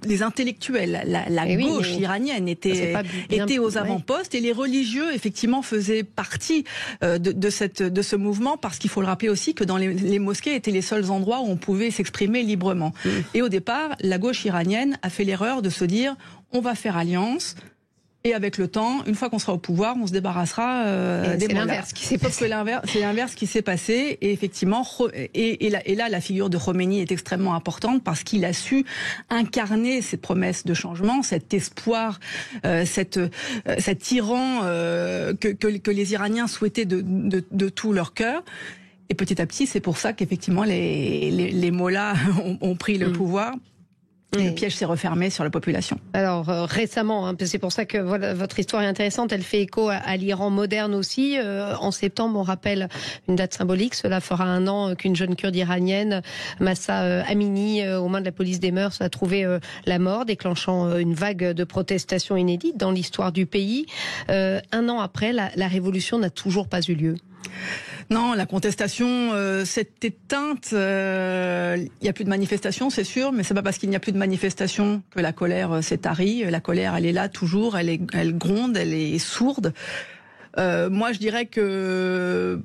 les intellectuels, la gauche iranienne était aux avant-postes, et les religieux effectivement faisaient partie de ce mouvement, parce qu'il faut le rappeler aussi que dans les mosquées étaient les seuls endroits où on pouvait s'exprimer librement. Et au départ, la gauche iranienne a fait l'erreur de se dire on va faire alliance. Et avec le temps, une fois qu'on sera au pouvoir, on se débarrassera des mollahs. C'est l'inverse qui s'est passé. Et effectivement, et là, la figure de Khomeini est extrêmement importante, parce qu'il a su incarner cette promesse de changement, cet espoir, cet tyran que les Iraniens souhaitaient de tout leur cœur. Et petit à petit, c'est pour ça qu'effectivement les mollahs ont pris le pouvoir. Le piège s'est refermé sur la population. Alors récemment, c'est pour ça que votre histoire est intéressante, elle fait écho à l'Iran moderne aussi. En septembre, on rappelle une date symbolique, cela fera 1 an qu'une jeune kurde iranienne, Mahsa Amini, aux mains de la police des mœurs, a trouvé la mort, déclenchant une vague de protestations inédites dans l'histoire du pays. 1 an après, la révolution n'a toujours pas eu lieu. Non, la contestation s'est éteinte. Il n'y a plus de manifestations, c'est sûr, mais c'est pas parce qu'il n'y a plus de manifestations que la colère s'est tarie. La colère, elle est là toujours, elle gronde, elle est sourde. Moi, je dirais que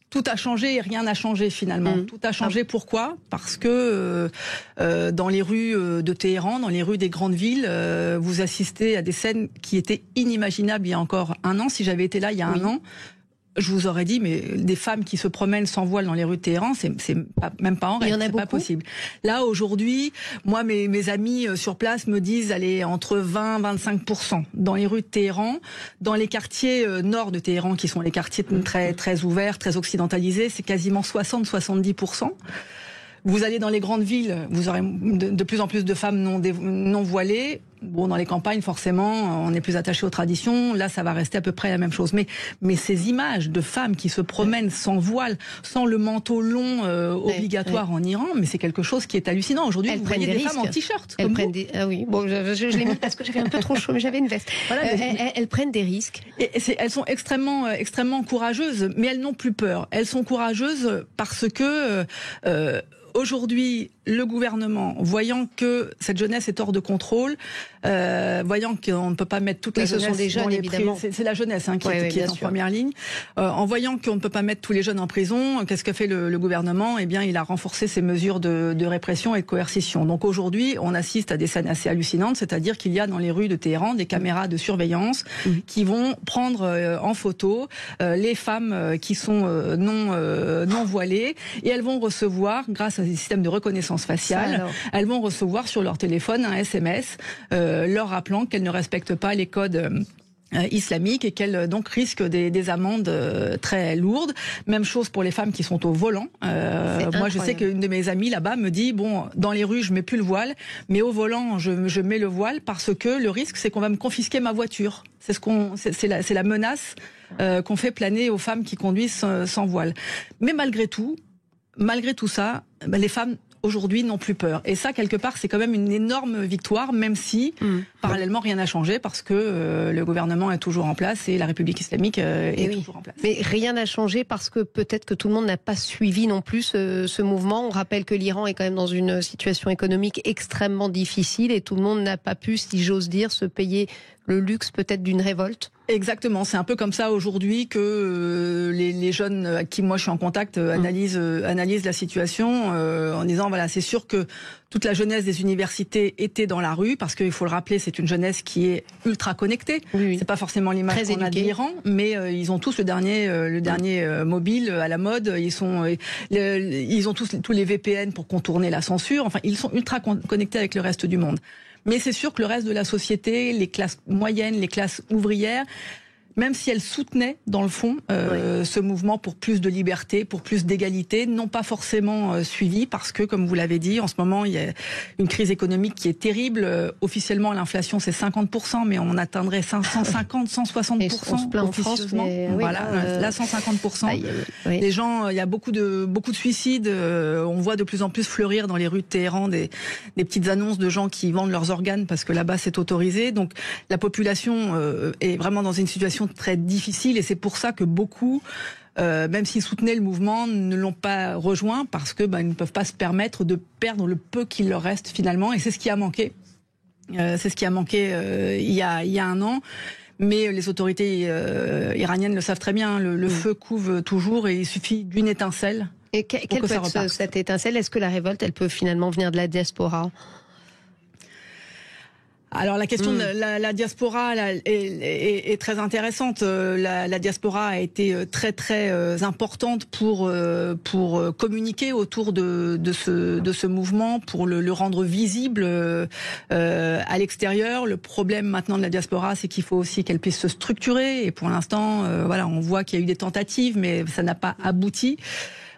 tout a changé et rien n'a changé finalement. Tout a changé. Pourquoi ? Parce que dans les rues de Téhéran, dans les rues des grandes villes, vous assistez à des scènes qui étaient inimaginables il y a encore un an. Si j'avais été là il y a un an, je vous aurais dit, mais des femmes qui se promènent sans voile dans les rues de Téhéran, c'est même pas en rêve, c'est pas possible. Là, aujourd'hui, moi, mes amis sur place me disent, allez, entre 20-25% dans les rues de Téhéran, dans les quartiers nord de Téhéran, qui sont les quartiers très, très ouverts, très occidentalisés, c'est quasiment 60-70%. Vous allez dans les grandes villes, vous aurez de plus en plus de femmes non voilées. Bon, dans les campagnes, forcément, on est plus attaché aux traditions. Là, ça va rester à peu près la même chose. Mais ces images de femmes qui se promènent sans voile, sans le manteau long obligatoire en Iran, mais c'est quelque chose qui est hallucinant. Aujourd'hui, vous voyez des femmes en t-shirt. Elles prennent des... Ah oui, bon, je l'ai mis parce que j'avais un peu trop chaud, mais j'avais une veste. Voilà, elles prennent des risques. Et elles sont extrêmement courageuses, mais elles n'ont plus peur. Elles sont courageuses parce que... aujourd'hui, le gouvernement, voyant que cette jeunesse est hors de contrôle, voyant qu'on ne peut pas mettre toute la jeunesse... Ce sont des jeunes, évidemment. C'est la jeunesse qui est en première ligne. En voyant qu'on ne peut pas mettre tous les jeunes en prison, qu'est-ce que fait le gouvernement ? Eh bien, il a renforcé ses mesures de répression et de coercition. Donc aujourd'hui, on assiste à des scènes assez hallucinantes, c'est-à-dire qu'il y a dans les rues de Téhéran des caméras de surveillance qui vont prendre en photo les femmes qui sont non voilées, et elles vont recevoir, grâce à des systèmes de reconnaissance faciale, elles vont recevoir sur leur téléphone un SMS leur rappelant qu'elles ne respectent pas les codes islamiques et qu'elles donc risquent des amendes très lourdes. Même chose pour les femmes qui sont au volant. Moi, je sais qu'une de mes amies là-bas me dit, bon, dans les rues, je mets plus le voile, mais au volant, je mets le voile parce que le risque, c'est qu'on va me confisquer ma voiture. C'est la menace qu'on fait planer aux femmes qui conduisent sans voile. Mais malgré tout ça, les femmes aujourd'hui n'ont plus peur. Et ça, quelque part, c'est quand même une énorme victoire, même si, parallèlement, rien n'a changé, parce que le gouvernement est toujours en place et la République islamique est toujours en place. Mais rien n'a changé parce que peut-être que tout le monde n'a pas suivi non plus ce mouvement. On rappelle que l'Iran est quand même dans une situation économique extrêmement difficile et tout le monde n'a pas pu, si j'ose dire, se payer le luxe peut-être d'une révolte. Exactement, c'est un peu comme ça aujourd'hui que les jeunes à qui moi je suis en contact analysent la situation en disant voilà, c'est sûr que toute la jeunesse des universités était dans la rue parce qu'il faut le rappeler, c'est une jeunesse qui est ultra connectée. C'est pas forcément l'image qu'on a de l'Iran, mais ils ont tous le dernier mobile à la mode. Ils ont tous les VPN pour contourner la censure. Enfin, ils sont ultra connectés avec le reste du monde. Mais c'est sûr que le reste de la société, les classes moyennes, les classes ouvrières, même si elles soutenaient, dans le fond, ce mouvement pour plus de liberté, pour plus d'égalité, n'ont pas forcément suivi parce que, comme vous l'avez dit, en ce moment, il y a une crise économique qui est terrible. Officiellement, l'inflation, c'est 50%, mais on atteindrait 150, 160% on se plaint officieusement. En France, mais voilà, là, 150%. Les gens, il y a beaucoup de suicides. On voit de plus en plus fleurir dans les rues de Téhéran des petites annonces de gens qui vendent leurs organes parce que là-bas, c'est autorisé. Donc, la population est vraiment dans une situation très difficile et c'est pour ça que beaucoup, même s'ils soutenaient le mouvement, ne l'ont pas rejoint parce que ils ne peuvent pas se permettre de perdre le peu qu'il leur reste finalement, et c'est ce qui a manqué. C'est ce qui a manqué il y a un an. Mais les autorités iraniennes le savent très bien, le feu couve toujours et il suffit d'une étincelle. Et quelle peut être cette étincelle ? Est-ce que la révolte, elle peut finalement venir de la diaspora ? Alors la question de la diaspora est très intéressante. La diaspora a été très très importante pour communiquer autour de ce mouvement, pour le rendre visible à l'extérieur. Le problème maintenant de la diaspora, c'est qu'il faut aussi qu'elle puisse se structurer. Et pour l'instant, on voit qu'il y a eu des tentatives, mais ça n'a pas abouti.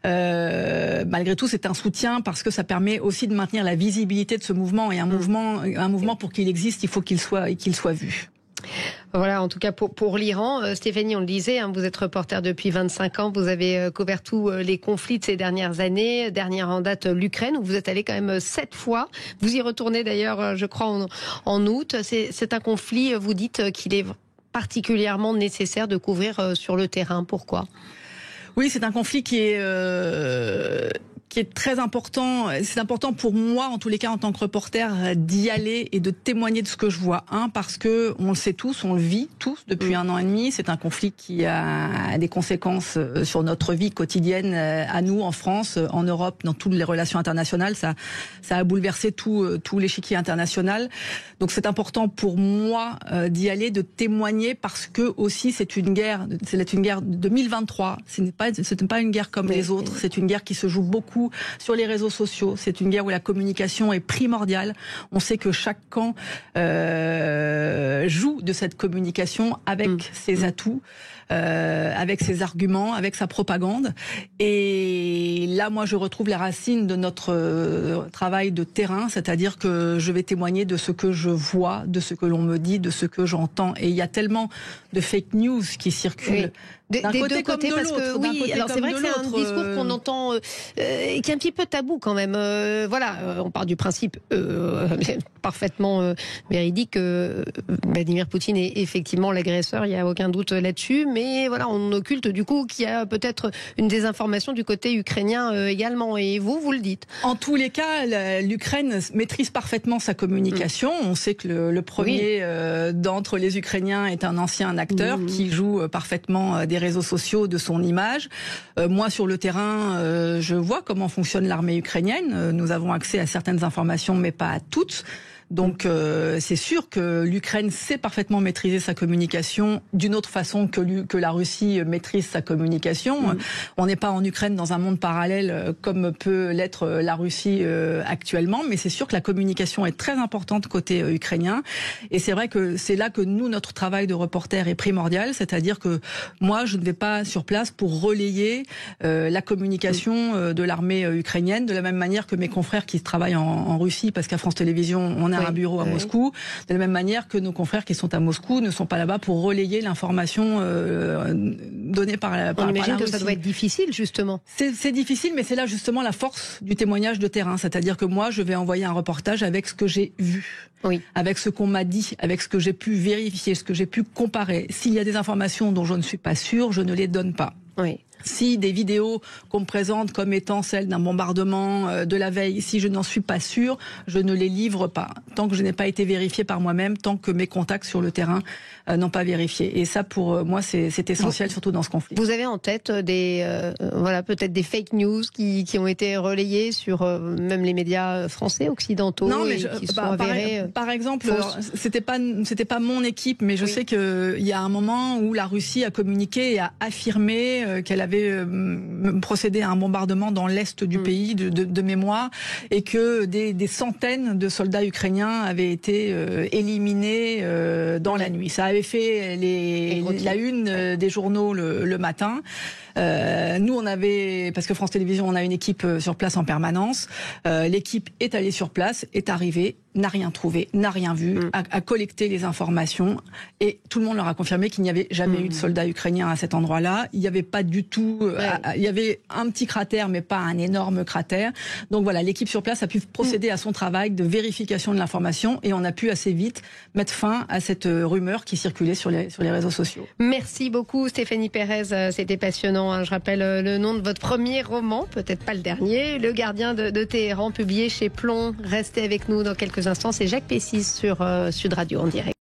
Malgré tout, c'est un soutien parce que ça permet aussi de maintenir la visibilité de ce mouvement. Et un mouvement pour qu'il existe, il faut qu'il soit vu. Voilà, en tout cas pour l'Iran. Stéphanie, on le disait, vous êtes reporter depuis 25 ans, vous avez couvert tous les conflits de ces dernières années. Dernière en date, l'Ukraine, où vous êtes allé quand même 7 fois. Vous y retournez d'ailleurs, je crois, en août. C'est un conflit, vous dites qu'il est particulièrement nécessaire de couvrir sur le terrain. Pourquoi ? Oui, c'est un conflit qui qui est très important, c'est important pour moi, en tous les cas, en tant que reporter, d'y aller et de témoigner de ce que je vois. Parce que on le sait tous, on le vit tous depuis 1 an et demi. C'est un conflit qui a des conséquences sur notre vie quotidienne à nous, en France, en Europe, dans toutes les relations internationales. Ça a bouleversé tout l'échiquier international. Donc c'est important pour moi d'y aller, de témoigner, parce que aussi c'est une guerre de 2023. Ce n'est pas une guerre comme les autres. C'est une guerre qui se joue beaucoup sur les réseaux sociaux. C'est une guerre où la communication est primordiale. On sait que chaque camp joue de cette communication avec ses atouts, avec ses arguments, avec sa propagande. Et là, moi, je retrouve les racines de notre travail de terrain, c'est-à-dire que je vais témoigner de ce que je vois, de ce que l'on me dit, de ce que j'entends. Et il y a tellement de fake news qui circulent. Des deux côtés, parce que oui, alors c'est vrai que c'est un discours qu'on entend et qui est un petit peu tabou quand même. On part du principe parfaitement véridique que Vladimir Poutine est effectivement l'agresseur, il n'y a aucun doute là-dessus, mais voilà, on occulte du coup qu'il y a peut-être une désinformation du côté ukrainien également, et vous le dites. En tous les cas, l'Ukraine maîtrise parfaitement sa communication. On sait que le premier d'entre les Ukrainiens est un ancien acteur qui joue parfaitement des réseaux sociaux, de son image. Moi, sur le terrain, je vois comment fonctionne l'armée ukrainienne. Nous avons accès à certaines informations, mais pas à toutes. Donc c'est sûr que l'Ukraine sait parfaitement maîtriser sa communication d'une autre façon que la Russie maîtrise sa communication. On n'est pas en Ukraine dans un monde parallèle comme peut l'être la Russie actuellement, mais c'est sûr que la communication est très importante côté ukrainien. Et c'est vrai que c'est là que nous, notre travail de reporter est primordial, c'est-à-dire que moi, je ne vais pas sur place pour relayer la communication de l'armée ukrainienne, de la même manière que mes confrères qui travaillent en Russie, parce qu'à France Télévisions, on a un bureau à Moscou, de la même manière que nos confrères qui sont à Moscou ne sont pas là-bas pour relayer l'information donnée par la Russie. On imagine que ça doit être difficile, justement. C'est difficile, mais c'est là justement la force du témoignage de terrain. C'est-à-dire que moi, je vais envoyer un reportage avec ce que j'ai vu, avec ce qu'on m'a dit, avec ce que j'ai pu vérifier, ce que j'ai pu comparer. S'il y a des informations dont je ne suis pas sûre, je ne les donne pas. Si des vidéos qu'on me présente comme étant celles d'un bombardement de la veille, si je n'en suis pas sûre, je ne les livre pas. Tant que je n'ai pas été vérifiée par moi-même, tant que mes contacts sur le terrain n'ont pas vérifié. Et ça, pour moi, c'est essentiel, surtout dans ce conflit. Vous avez en tête peut-être des fake news qui ont été relayées sur même les médias français, occidentaux, qui sont avérées par exemple, c'était pas mon équipe, mais je sais qu'il y a un moment où la Russie a communiqué et a affirmé qu'elle avait procédé à un bombardement dans l'est du pays de mémoire, et que des centaines de soldats ukrainiens avaient été éliminés dans la nuit. Ça avait fait la une des journaux le matin. Nous, parce que France Télévisions, on a une équipe sur place en permanence. L'équipe est allée sur place, est arrivée, n'a rien trouvé, n'a rien vu, a collecté les informations, et tout le monde leur a confirmé qu'il n'y avait jamais eu de soldats ukrainiens à cet endroit-là. Il n'y avait pas du tout, il y avait un petit cratère, mais pas un énorme cratère. Donc voilà, l'équipe sur place a pu procéder à son travail de vérification de l'information, et on a pu assez vite mettre fin à cette rumeur qui circulait sur les réseaux sociaux. Merci beaucoup Stéphanie Pérez, c'était passionnant. Je rappelle le nom de votre premier roman, peut-être pas le dernier, Le Gardien de Téhéran, publié chez Plomb. Restez avec nous dans quelques instants, c'est Jacques Pessis sur Sud Radio en direct.